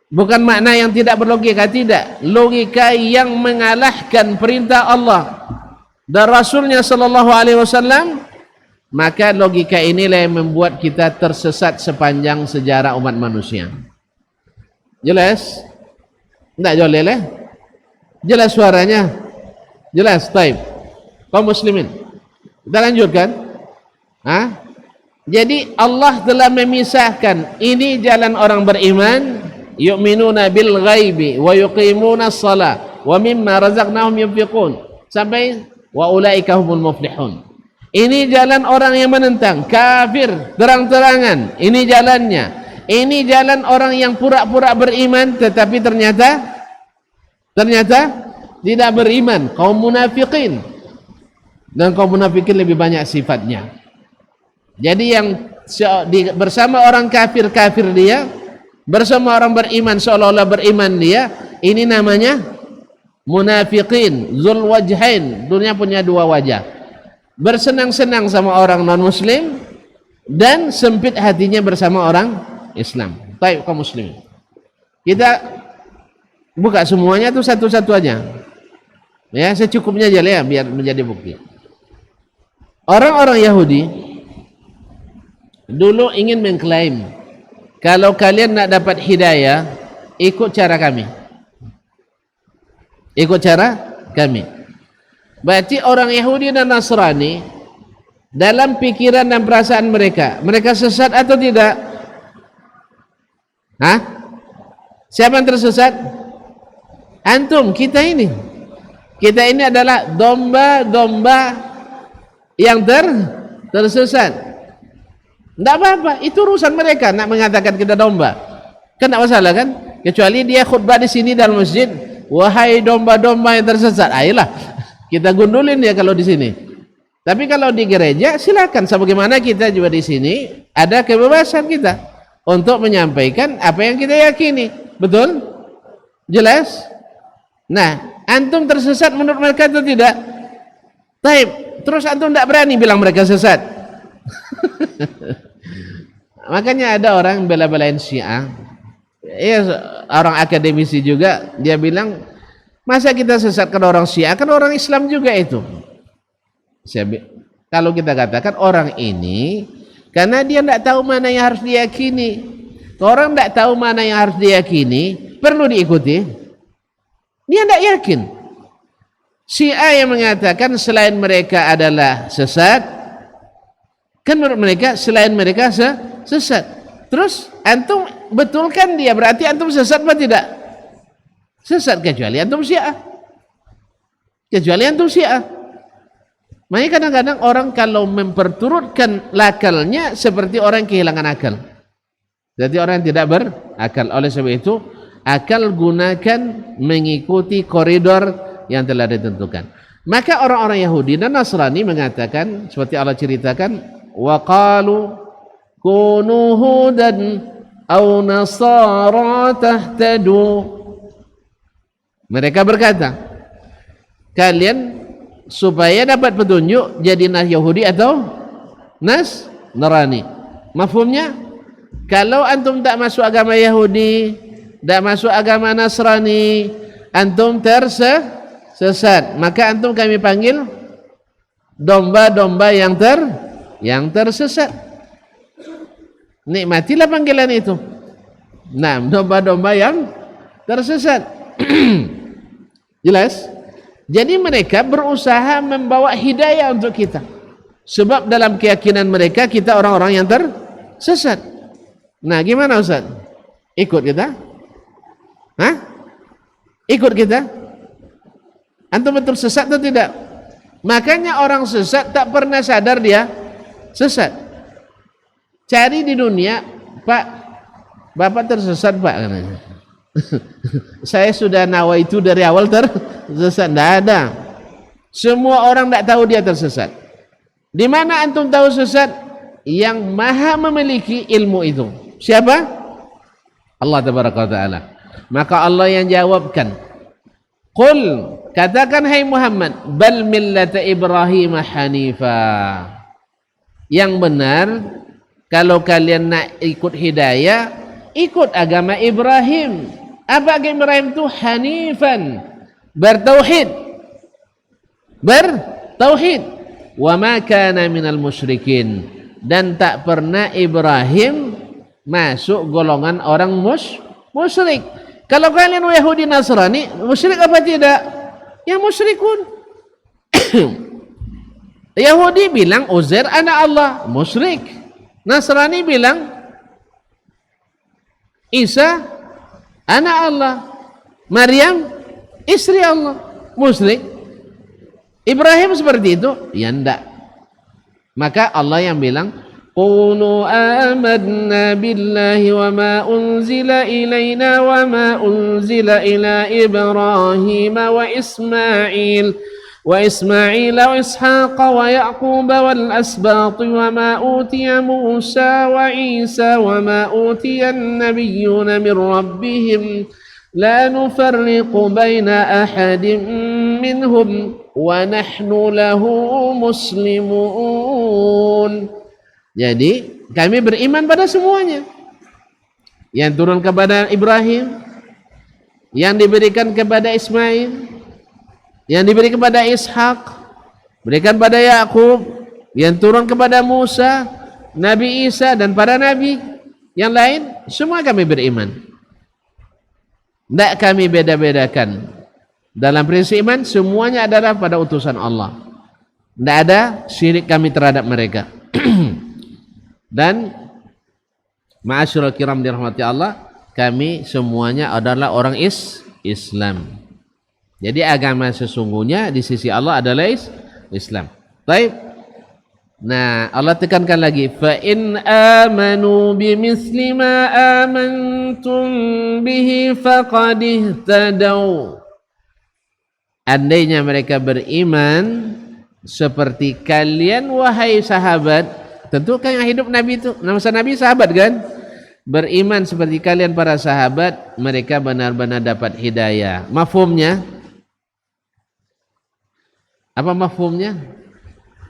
Bukan makna yang tidak berlogika, tidak. Logika yang mengalahkan perintah Allah dan Rasulnya sallallahu alaihi wasallam, maka logika inilah yang membuat kita tersesat sepanjang sejarah umat manusia. Jelas? Tidak jolel ya? Jelas suaranya? Jelas, taib. Kaum muslimin, kita lanjutkan. Jadi Allah telah memisahkan, ini jalan orang beriman, yu'minuna bil ghaibi wa yuqimuna as-salah wa mimma razaqnahum yunfiqun, sampai wa ulaika humul muflihun. Ini jalan orang yang menentang, kafir terang-terangan, ini jalannya. Ini jalan orang yang pura-pura beriman tetapi ternyata tidak beriman, kaum munafikin. Dan kaum munafikin lebih banyak sifatnya. Jadi yang bersama orang kafir dia, bersama orang beriman seolah-olah beriman dia, ini namanya munafikin, zul wajhain, dunia punya dua wajah. Bersenang-senang sama orang non muslim dan sempit hatinya bersama orang Islam. Baik kaum muslimin, kita buka semuanya tuh satu-satu aja ya, secukupnya aja ya, biar menjadi bukti. Orang-orang Yahudi dulu ingin mengklaim, kalau kalian nak dapat hidayah, ikut cara kami. Ikut cara kami. Berarti orang Yahudi dan Nasrani, dalam pikiran dan perasaan mereka sesat atau tidak? Siapa yang tersesat? Antum, kita ini. Kita ini adalah domba-domba yang tersesat. Tidak apa-apa, itu urusan mereka nak mengatakan kita domba. Kan tidak masalah kan? Kecuali dia khutbah di sini dalam masjid, wahai domba-domba yang tersesat. Ayolah, kita gundulin dia kalau di sini. Tapi kalau di gereja silakan, sebagaimana kita juga di sini ada kebebasan kita untuk menyampaikan apa yang kita yakini. Betul? Jelas? Nah, antum tersesat menurut mereka atau tidak? Taib. Terus antum tidak berani bilang mereka sesat. Makanya ada orang bela-belain Syiah, orang akademisi juga, dia bilang, masa kita sesatkan orang Syiah, kan orang Islam juga itu. Kalau kita katakan orang ini, karena dia tidak tahu mana yang harus diyakini. Orang tidak tahu mana yang harus diyakini, perlu diikuti. Dia tidak yakin. Syiah yang mengatakan selain mereka adalah sesat, kan menurut mereka selain mereka sesat. Terus antum betulkan dia, berarti antum sesat apa tidak? Sesat kecuali antum Syiah. Kecuali antum Syiah. Makanya kadang-kadang orang kalau memperturutkan akalnya seperti orang kehilangan akal. Jadi orang yang tidak berakal. Oleh sebab itu, akal gunakan mengikuti koridor yang telah ditentukan. Maka orang-orang Yahudi dan Nasrani mengatakan seperti Allah ceritakan, wa qalu kunu hudan aw nasara tahtadu. Mereka berkata, kalian supaya dapat petunjuk jadilah Yahudi atau Nasrani. Mafhumnya, kalau antum tak masuk agama Yahudi, tak masuk agama Nasrani, antum tersesat, maka antum kami panggil domba-domba yang tersesat. Nikmatilah panggilan itu. Nah, domba-domba yang tersesat. Jelas? Jadi mereka berusaha membawa hidayah untuk kita. Sebab dalam keyakinan mereka kita orang-orang yang tersesat. Nah, gimana Ustaz? Ikut kita? Ikut kita? Antum betul sesat atau tidak? Makanya orang sesat tak pernah sadar dia sesat. Cari di dunia, Pak, Bapak tersesat Pak, katanya. Saya sudah nawaitu dari awal tersesat. Tidak ada. Semua orang tidak tahu dia tersesat. Di mana antum tahu sesat? Yang maha memiliki ilmu itu. Siapa? Allah Tabaraka wa Ta'ala. Maka Allah yang jawabkan, Qul, katakan hai Muhammad, bal millata Ibrahim hanifa. Yang benar, kalau kalian nak ikut hidayah, ikut agama Ibrahim. Apa agama Ibrahim itu? Hanifan, bertauhid. Bertauhid. Wa ma kana minal musyrikin. Dan tak pernah Ibrahim masuk golongan orang musyrik. Kalau kalian Yahudi Nasrani, musyrik apa tidak? Ya musyrikun. Yahudi bilang Uzair anak Allah, musyrik. Nasrani bilang Isa anak Allah, Maryam istri Allah, musyrik. Ibrahim seperti itu? Ya enggak. Maka Allah yang bilang قولوا آمنا بالله وما أنزل إلينا وما أنزل إلى إبراهيم وإسماعيل وإسحاق ويعقوب والأسباط وما أوتي موسى وعيسى وما أوتي النبيون من ربهم لا نفرق بين أحد منهم ونحن له مسلمون. Jadi kami beriman pada semuanya. Yang turun kepada Ibrahim, yang diberikan kepada Ismail, yang diberi kepada Ishak, berikan pada Yakub, yang turun kepada Musa, Nabi Isa dan para nabi yang lain, semua kami beriman. Tidak kami beda-bedakan. Dalam prinsip iman semuanya adalah pada utusan Allah. Tidak ada syirik kami terhadap mereka. Dan ma'asyiral kiram dirahmati Allah, kami semuanya adalah orang Islam. Jadi agama sesungguhnya di sisi Allah adalah Islam. Baik. Nah, Allah tekankan lagi, fa in amanu bimithli ma amantum bihi faqad ihtadaw. Andainya mereka beriman seperti kalian wahai sahabat. Tentu kan yang hidup Nabi itu, masa Nabi sahabat kan? Beriman seperti kalian para sahabat, mereka benar-benar dapat hidayah. Mafhumnya? Apa mafhumnya?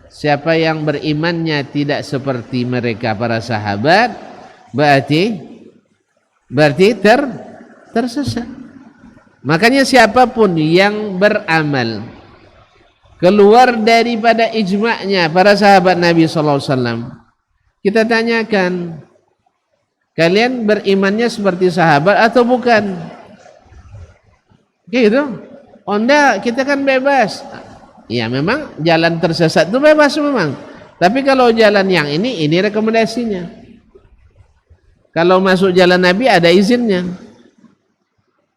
Siapa yang berimannya tidak seperti mereka para sahabat, berarti tersesat. Makanya siapapun yang beramal keluar daripada ijma'nya para sahabat Nabi SAW, kita tanyakan, kalian berimannya seperti sahabat atau bukan? Gitu. Oh enggak, kita kan bebas. Ya memang jalan tersesat itu bebas memang. Tapi kalau jalan yang ini rekomendasinya. Kalau masuk jalan Nabi ada izinnya.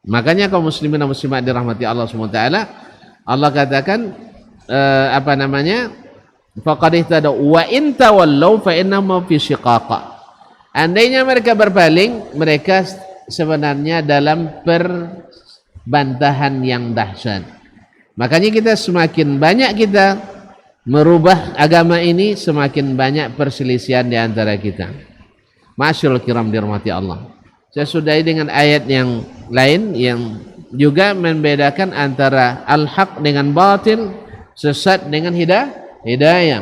Makanya kaum muslimin dan muslimat dirahmati Allah SWT, Allah katakan faqad ihtadaw wa in tawallaw fa innahum fi shiqaqa. Andainya mereka berpaling, mereka sebenarnya dalam perbantahan yang dahsyat. Makanya kita semakin banyak kita merubah agama ini, semakin banyak perselisihan di antara kita. Ma'asyiral kiram dirahmati Allah. Saya sudahi dengan ayat yang lain yang juga membedakan antara al-haq dengan batil, sesat dengan hidayah.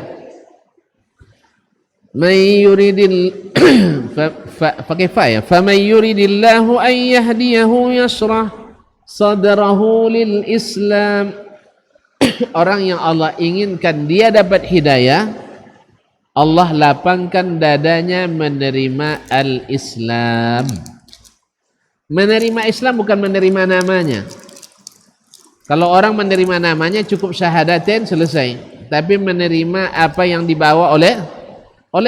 May yuridil faman yuridillahu an yahdiyahu yashrah sadrahu lil Islam. Orang yang Allah inginkan dia dapat hidayah, Allah lapangkan dadanya menerima al-Islam. Menerima Islam bukan menerima namanya. Kalau orang menerima namanya cukup syahadatain selesai. Tapi menerima apa yang dibawa oleh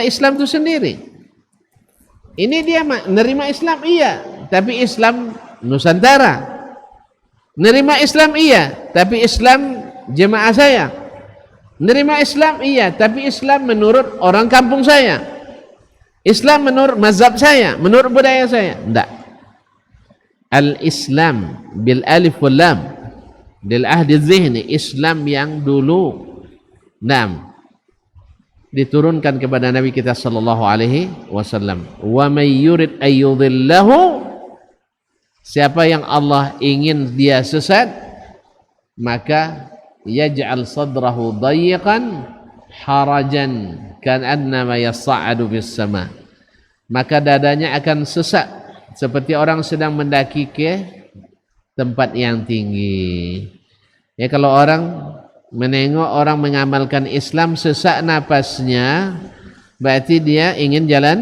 Islam itu sendiri. Ini dia menerima Islam iya, tapi Islam Nusantara. Menerima Islam iya, tapi Islam jemaah saya. Menerima Islam iya, tapi Islam menurut orang kampung saya. Islam menurut mazhab saya, menurut budaya saya. Tidak. Al-Islam bil alif wal lam. Del ahdi zihni, Islam yang dulu diturunkan kepada Nabi kita sallallahu alaihi wasallam. Wa may yurid ayyudhillahu, siapa yang Allah ingin dia sesat, maka yaj'al sadrahu dayiqan harajan ka'annama yas'adu fis sama, maka dadanya akan sesak seperti orang sedang mendaki ke tempat yang tinggi. Ya, kalau orang menengok orang mengamalkan Islam sesak napasnya, berarti dia ingin jalan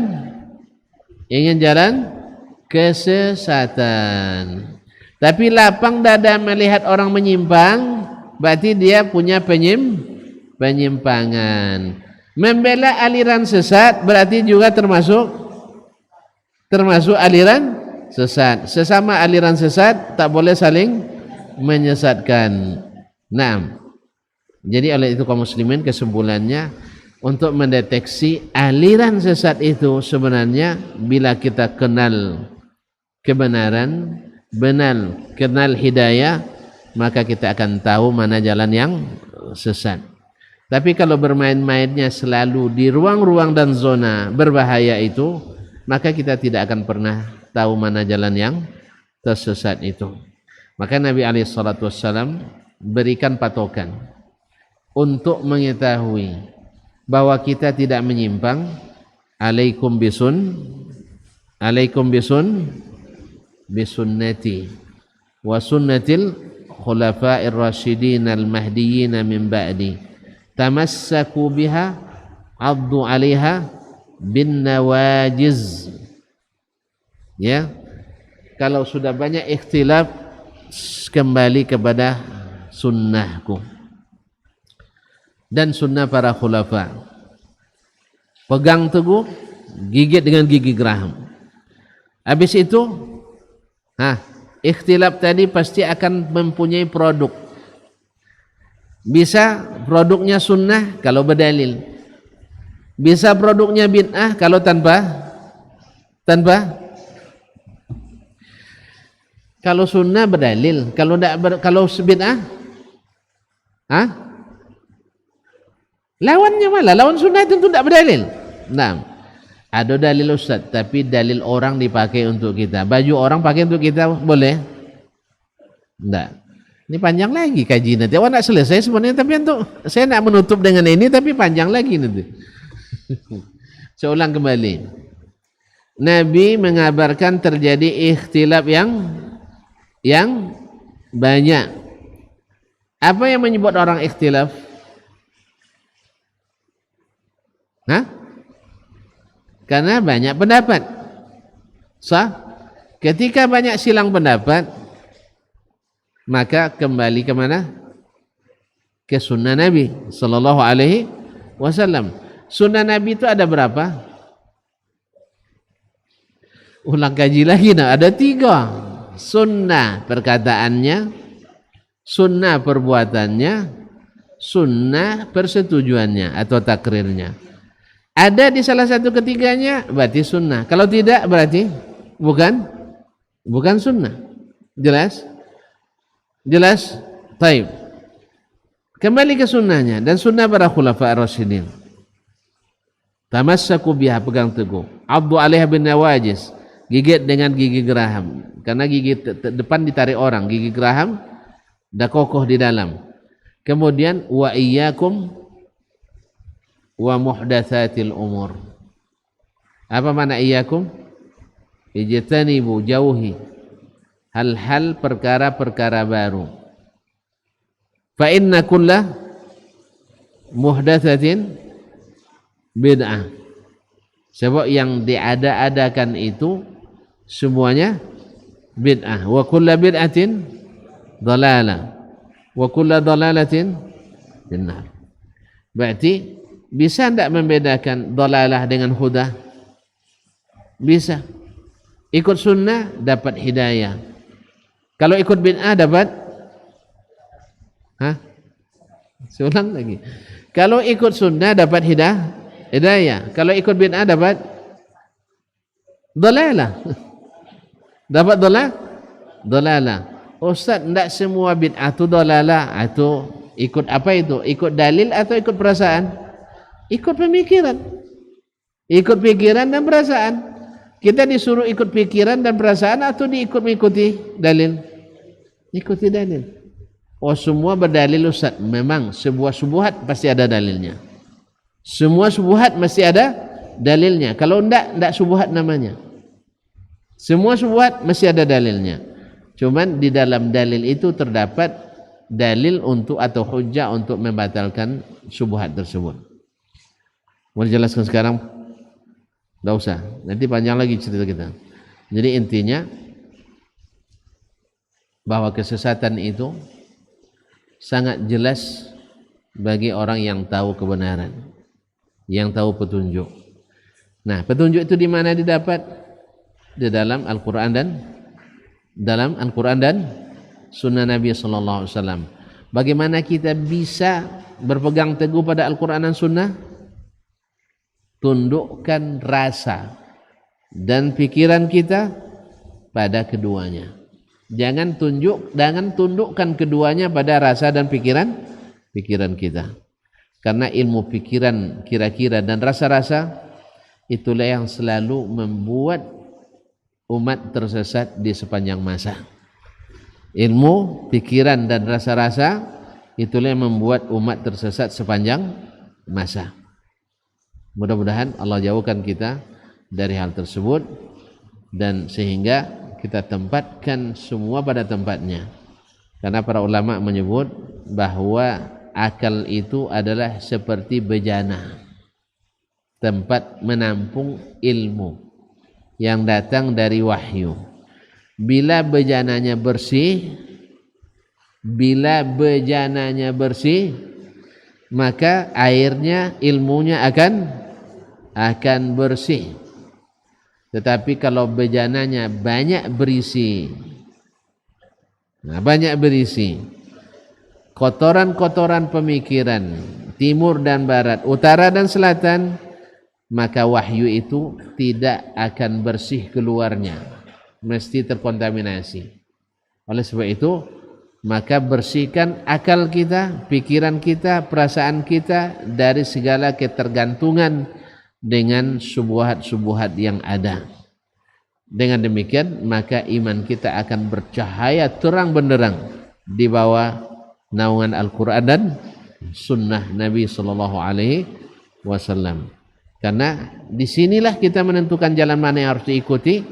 kesesatan. Tapi lapang dada melihat orang menyimpang, berarti dia punya penyimpangan. Membela aliran sesat berarti juga termasuk aliran sesat. Sesama aliran sesat tak boleh saling menyesatkan. Nah, jadi oleh itu kaum muslimin, kesimpulannya untuk mendeteksi aliran sesat itu sebenarnya bila kita kenal kebenaran, kenal hidayah, maka kita akan tahu mana jalan yang sesat. Tapi kalau bermain-mainnya selalu di ruang-ruang dan zona berbahaya itu, maka kita tidak akan pernah tahu mana jalan yang tersesat itu. Maka Nabi SAW berikan patokan untuk mengetahui bahwa kita tidak menyimpang. Alaikum bisunnati wa sunnatil khulafa'ir rasyidin al-mahdiyyin min ba'di tamassaku biha addu 'alaiha bin nawajiz. Ya, kalau sudah banyak ikhtilaf, kembali kepada sunnahku dan sunnah para khulafa. Pegang teguh, gigit dengan gigi geraham. Habis itu, ikhtilaf tadi pasti akan mempunyai produk. Bisa produknya sunnah kalau berdalil, bisa produknya bid'ah kalau tanpa. Kalau sunnah berdalil, kalau bid'ah, lawannya malah lawan sunnah itu tidak berdalil. Nah, ada dalil Ustaz, tapi dalil orang dipakai untuk kita. Baju orang pakai untuk kita boleh? Tidak. Ini panjang lagi kaji nanti. Awak nak selesai sebenarnya, tapi untuk saya nak menutup dengan ini, tapi panjang lagi nanti. Saya ulang kembali. Nabi mengabarkan terjadi ikhtilaf yang banyak. Apa yang menyebut orang ikhtilaf? Karena banyak pendapat. Ketika banyak silang pendapat, maka kembali ke mana? Ke sunnah Nabi sallallahu alaihi wasallam. Sunnah Nabi itu ada berapa? Ulang kaji lagi, ada 3. Sunnah perkataannya, sunnah perbuatannya, sunnah persetujuannya atau takrirnya. Ada di salah satu ketiganya berarti sunnah. Kalau tidak berarti bukan sunnah. Jelas? Taib. Kembali ke sunnahnya dan sunnah para khulafa ar-rasyidin. Tamassaku biha, pegang teguh. Addu 'alaiha bin nawajiz, gigit dengan gigi geraham. Karena gigi depan ditarik orang, gigi geraham dah kokoh di dalam. Kemudian wa iyyakum wa muhdatsatil umur. Apa makna iyyakum? Ijtanibu, jauhi hal-hal perkara-perkara baru. Fa inna kulla muhdatsatin bid'ah. Sebab yang diada-adakan itu semuanya bid'ah. Wa kulla bid'atin dhalalah wa kulla dhalalatin finnar. Berarti bisa tidak membedakan dhalalah dengan huda? Bisa. Ikut sunnah dapat hidayah. Kalau ikut bid'ah dapat saya ulang lagi. Kalau ikut sunnah dapat hidayah. Kalau ikut bid'ah dapat dhalalah. Dapat dhalalah. Ustaz, tidak semua bid'ah itu dhalalah. Itu ikut apa itu? Ikut dalil atau ikut perasaan? Ikut pemikiran. Ikut pikiran dan perasaan. Kita disuruh ikut pikiran dan perasaan atau mengikuti dalil? Ikuti dalil. Oh, semua berdalil Ustaz. Memang sebuah subuhat pasti ada dalilnya. Semua syubhat mesti ada dalilnya. Kalau enggak syubhat namanya. Semua syubhat mesti ada dalilnya. Cuman di dalam dalil itu terdapat dalil untuk atau hujjah untuk membatalkan syubhat tersebut. Mau dijelaskan sekarang? Enggak usah. Nanti panjang lagi cerita kita. Jadi intinya bahwa kesesatan itu sangat jelas bagi orang yang tahu kebenaran, yang tahu petunjuk. Nah, petunjuk itu di mana didapat? Di dalam Al-Qur'an dan Sunnah Nabi sallallahu alaihi wasallam. Bagaimana kita bisa berpegang teguh pada Al-Qur'an dan Sunnah? Tundukkan rasa dan pikiran kita pada keduanya. Jangan tundukkan keduanya pada rasa dan pikiran kita. Karena ilmu pikiran kira-kira dan rasa-rasa itulah yang selalu membuat umat tersesat di sepanjang masa. Ilmu pikiran dan rasa-rasa itulah yang membuat umat tersesat sepanjang masa. Mudah-mudahan Allah jauhkan kita dari hal tersebut dan sehingga kita tempatkan semua pada tempatnya. Karena para ulama menyebut bahwa akal itu adalah seperti bejana, tempat menampung ilmu yang datang dari wahyu. Bila bejananya bersih, maka airnya, ilmunya akan bersih. Tetapi kalau bejananya banyak berisi, kotoran-kotoran pemikiran timur dan barat, utara dan selatan, maka wahyu itu tidak akan bersih keluarnya, mesti terkontaminasi. Oleh sebab itu, maka bersihkan akal kita, pikiran kita, perasaan kita dari segala ketergantungan dengan syubhat-syubhat yang ada. Dengan demikian maka iman kita akan bercahaya terang benderang di bawah naungan Al-Quran dan Sunnah Nabi Sallallahu Alaihi Wasallam. Karena disinilah kita menentukan jalan mana yang harus diikuti.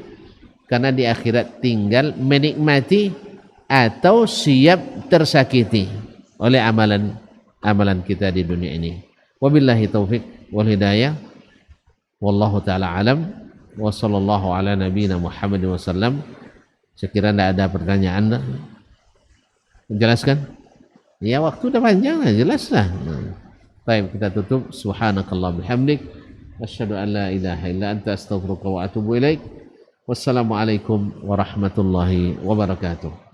Karena di akhirat tinggal menikmati atau siap tersakiti oleh amalan kita di dunia ini. Wabillahi taufik wal hidayah. Wallahu ta'ala alam wa sallallahu ala nabiyina Muhammad wasallam. Sekiranya tidak ada pertanyaan, menjelaskan? Ya, waktu udah panjang lah, jelas lah. Baik, kita tutup. Subhanakallah bihamdik, asyhadu an la ilaha illa anta astaghfiruka wa atubu ilaik. Wassalamualaikum warahmatullahi wabarakatuh.